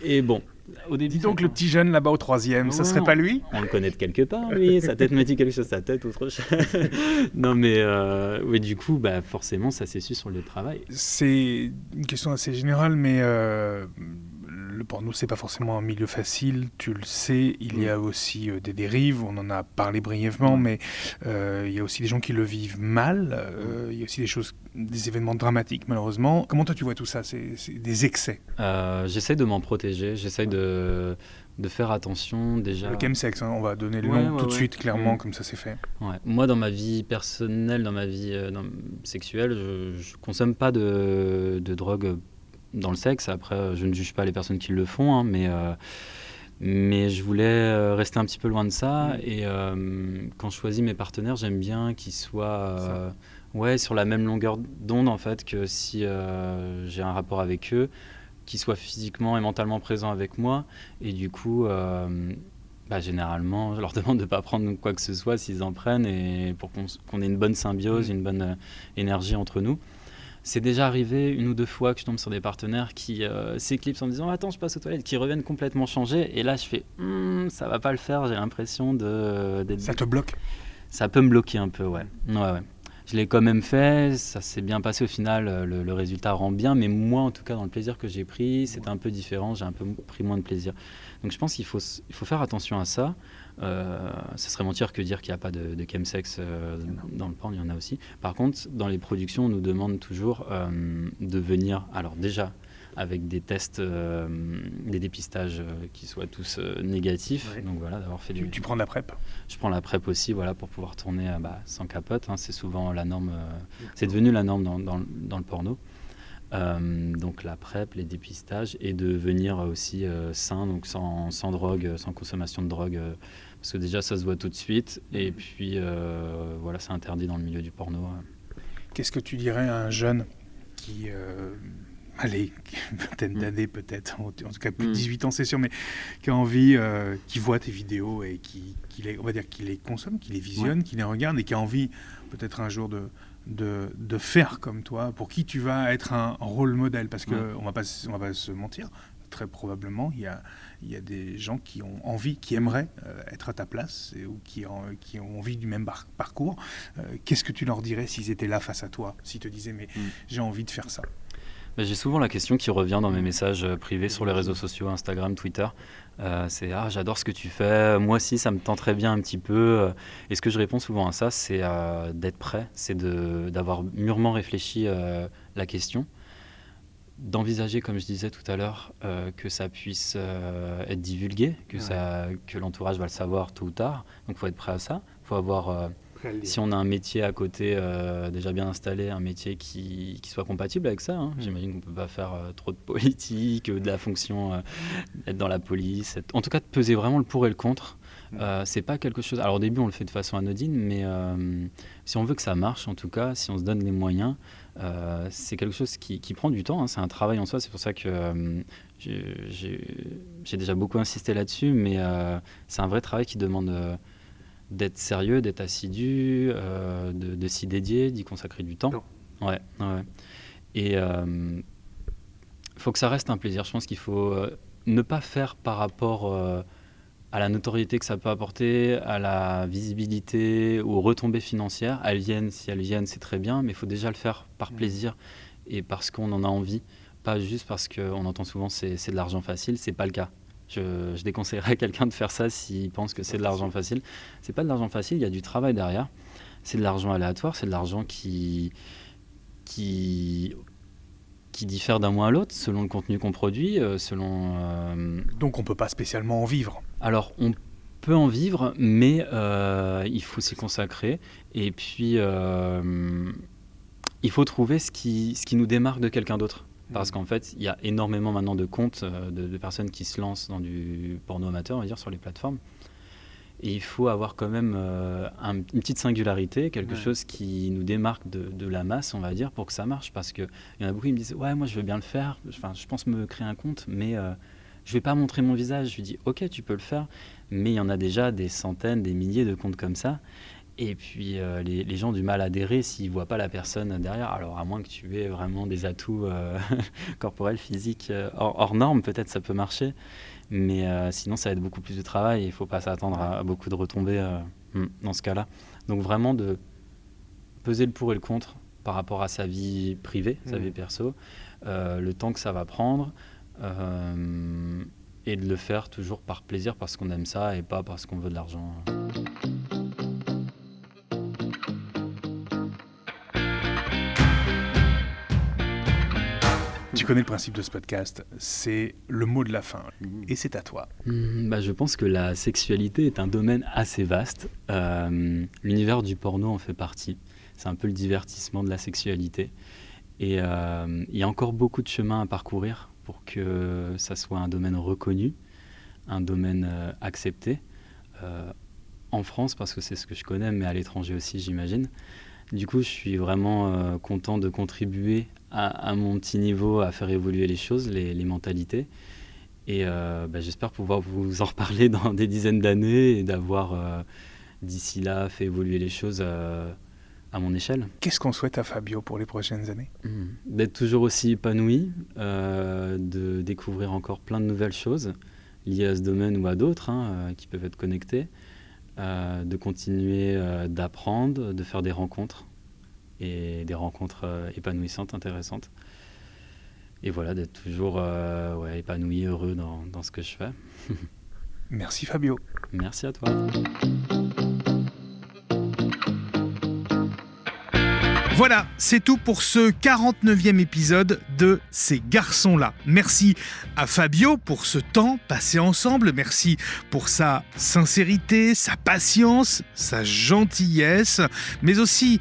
Et bon, au début... Dis donc le petit jeune là-bas au 3e, ça serait pas lui? On le connaît de quelque part, lui, sa tête me dit quelque chose, sa tête ou autre chose. Non mais oui, du coup, forcément ça s'est su sur le travail. C'est une question assez générale, mais... le porno, c'est pas forcément un milieu facile, tu le sais. Il y a aussi des dérives, on en a parlé brièvement, mais il y a aussi des gens qui le vivent mal. Il y a aussi des événements dramatiques, malheureusement. Comment toi tu vois tout ça? C'est des excès? J'essaie de m'en protéger, j'essaie de faire attention déjà. Le chemsex, on va donner le nom tout de suite, clairement, comme ça c'est fait. Ouais. Moi, dans ma vie personnelle, dans ma vie sexuelle, je consomme pas de drogue dans le sexe. Après, je ne juge pas les personnes qui le font, mais je voulais rester un petit peu loin de ça. Et quand je choisis mes partenaires, j'aime bien qu'ils soient sur la même longueur d'onde, en fait, que si j'ai un rapport avec eux, qu'ils soient physiquement et mentalement présents avec moi. Et du coup, généralement, je leur demande de ne pas prendre quoi que ce soit s'ils en prennent, et pour qu'on ait une bonne symbiose, une bonne énergie entre nous. C'est déjà arrivé une ou deux fois que je tombe sur des partenaires qui s'éclipsent en disant « Attends, je passe aux toilettes », qui reviennent complètement changés. Et là, je fais « Ça va pas le faire, j'ai l'impression d'être... » Ça te bloque? Ça peut me bloquer un peu, ouais. Je l'ai quand même fait, ça s'est bien passé au final, le résultat rend bien. Mais moi, en tout cas, dans le plaisir que j'ai pris, c'était un peu différent, j'ai un peu pris moins de plaisir. Donc je pense qu'il faut faire attention à ça. Ça serait mentir que dire qu'il n'y a pas de chemsex dans le porn, il y en a aussi. Par contre, dans les productions, on nous demande toujours de venir, alors déjà avec des tests, des dépistages qui soient tous négatifs. Ouais. Donc voilà, d'avoir fait Tu prends la PrEP? Je prends la PrEP aussi, voilà, pour pouvoir tourner sans capote. C'est souvent la norme, c'est devenu la norme dans le porno. Donc la PrEP, les dépistages, et de venir aussi sain, donc sans drogue, sans consommation de drogue, parce que déjà ça se voit tout de suite, et puis c'est interdit dans le milieu du porno. Qu'est-ce que tu dirais à un jeune qui, une vingtaine d'années peut-être, en tout cas plus de 18 ans c'est sûr, mais qui a envie, qui voit tes vidéos et on va dire qu'il les consomme, qu'il les visionne, qu'il les regarde, et qui a envie peut-être un jour de faire comme toi, pour qui tu vas être un rôle modèle, parce que on va pas se mentir, très probablement il y a des gens qui ont envie, qui aimeraient être à ta place, ou qui ont envie du même parcours. Qu'est-ce que tu leur dirais s'ils étaient là face à toi, s'ils te disaient mais j'ai envie de faire ça? J'ai souvent la question qui revient dans mes messages privés sur les réseaux sociaux, Instagram, Twitter. C'est « j'adore ce que tu fais, moi aussi ça me tenterait bien un petit peu ». Et ce que je réponds souvent à ça, c'est d'être prêt, c'est d'avoir mûrement réfléchi la question. d'envisager, comme je disais tout à l'heure, que ça puisse être divulgué, que l'entourage va le savoir tôt ou tard. Donc il faut être prêt à ça. Il faut avoir, si on a un métier à côté déjà bien installé, un métier qui soit compatible avec ça. J'imagine qu'on ne peut pas faire trop de politique, de la fonction, être dans la police. En tout cas, de peser vraiment le pour et le contre. C'est pas quelque chose... Alors au début, on le fait de façon anodine, mais si on veut que ça marche, en tout cas, si on se donne les moyens, c'est quelque chose qui prend du temps. C'est un travail en soi. C'est pour ça que j'ai déjà beaucoup insisté là-dessus, mais c'est un vrai travail qui demande d'être sérieux, d'être assidu, de s'y dédier, d'y consacrer du temps. Ouais. Et il faut que ça reste un plaisir. Je pense qu'il faut ne pas faire par rapport à la notoriété que ça peut apporter, à la visibilité, aux retombées financières. Elles viennent, si elles viennent, c'est très bien, mais il faut déjà le faire par plaisir et parce qu'on en a envie, pas juste parce qu'on entend souvent c'est de l'argent facile. C'est pas le cas. Je déconseillerais à quelqu'un de faire ça s'il pense que c'est de l'argent facile. C'est pas de l'argent facile, il y a du travail derrière. C'est de l'argent aléatoire, c'est de l'argent qui diffère d'un mois à l'autre, selon le contenu qu'on produit, Donc on ne peut pas spécialement en vivre. Alors, on peut en vivre, mais il faut s'y consacrer. Et puis, il faut trouver ce qui nous démarque de quelqu'un d'autre. Parce qu'en fait, il y a énormément maintenant de comptes de personnes qui se lancent dans du porno amateur, on va dire, sur les plateformes. Et il faut avoir quand même une petite singularité, quelque chose qui nous démarque de la masse, on va dire, pour que ça marche. Parce qu'il y en a beaucoup qui me disent « Ouais, moi je veux bien le faire, enfin, je pense me créer un compte, mais je ne vais pas montrer mon visage. » Je lui dis « Ok, tu peux le faire. » Mais il y en a déjà des centaines, des milliers de comptes comme ça. Et puis les gens ont du mal à adhérer s'ils ne voient pas la personne derrière. Alors à moins que tu aies vraiment des atouts corporels, physiques, hors normes, peut-être ça peut marcher. Mais sinon ça va être beaucoup plus de travail et il ne faut pas s'attendre à beaucoup de retombées dans ce cas-là. Donc vraiment de peser le pour et le contre par rapport à sa vie privée, sa vie perso, le temps que ça va prendre et de le faire toujours par plaisir parce qu'on aime ça et pas parce qu'on veut de l'argent. Tu connais le principe de ce podcast, c'est le mot de la fin, et c'est à toi. Je pense que la sexualité est un domaine assez vaste. L'univers du porno en fait partie. C'est un peu le divertissement de la sexualité. Et il y a encore beaucoup de chemin à parcourir pour que ça soit un domaine reconnu, un domaine accepté. En France, parce que c'est ce que je connais, mais à l'étranger aussi, j'imagine. Du coup, je suis vraiment content de contribuer à mon petit niveau à faire évoluer les choses, les mentalités. Et j'espère pouvoir vous en reparler dans des dizaines d'années et d'avoir d'ici là fait évoluer les choses à mon échelle. Qu'est-ce qu'on souhaite à Fabio pour les prochaines années ? D'être toujours aussi épanoui, de découvrir encore plein de nouvelles choses liées à ce domaine ou à d'autres qui peuvent être connectées. De continuer d'apprendre, de faire des rencontres et des rencontres épanouissantes, intéressantes. Et voilà, d'être toujours épanoui, heureux dans ce que je fais. Merci Fabio. Merci à toi. Voilà, c'est tout pour ce 49e épisode de Ces garçons-là. Merci à Fabio pour ce temps passé ensemble. Merci pour sa sincérité, sa patience, sa gentillesse, mais aussi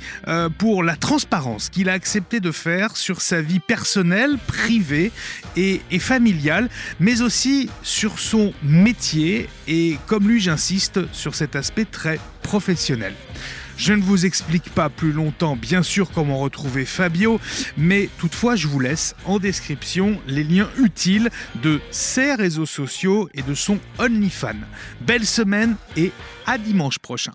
pour la transparence qu'il a accepté de faire sur sa vie personnelle, privée et familiale, mais aussi sur son métier et, comme lui, j'insiste sur cet aspect très professionnel. Je ne vous explique pas plus longtemps, bien sûr, comment retrouver Fabio, mais toutefois, je vous laisse en description les liens utiles de ses réseaux sociaux et de son OnlyFans. Belle semaine et à dimanche prochain.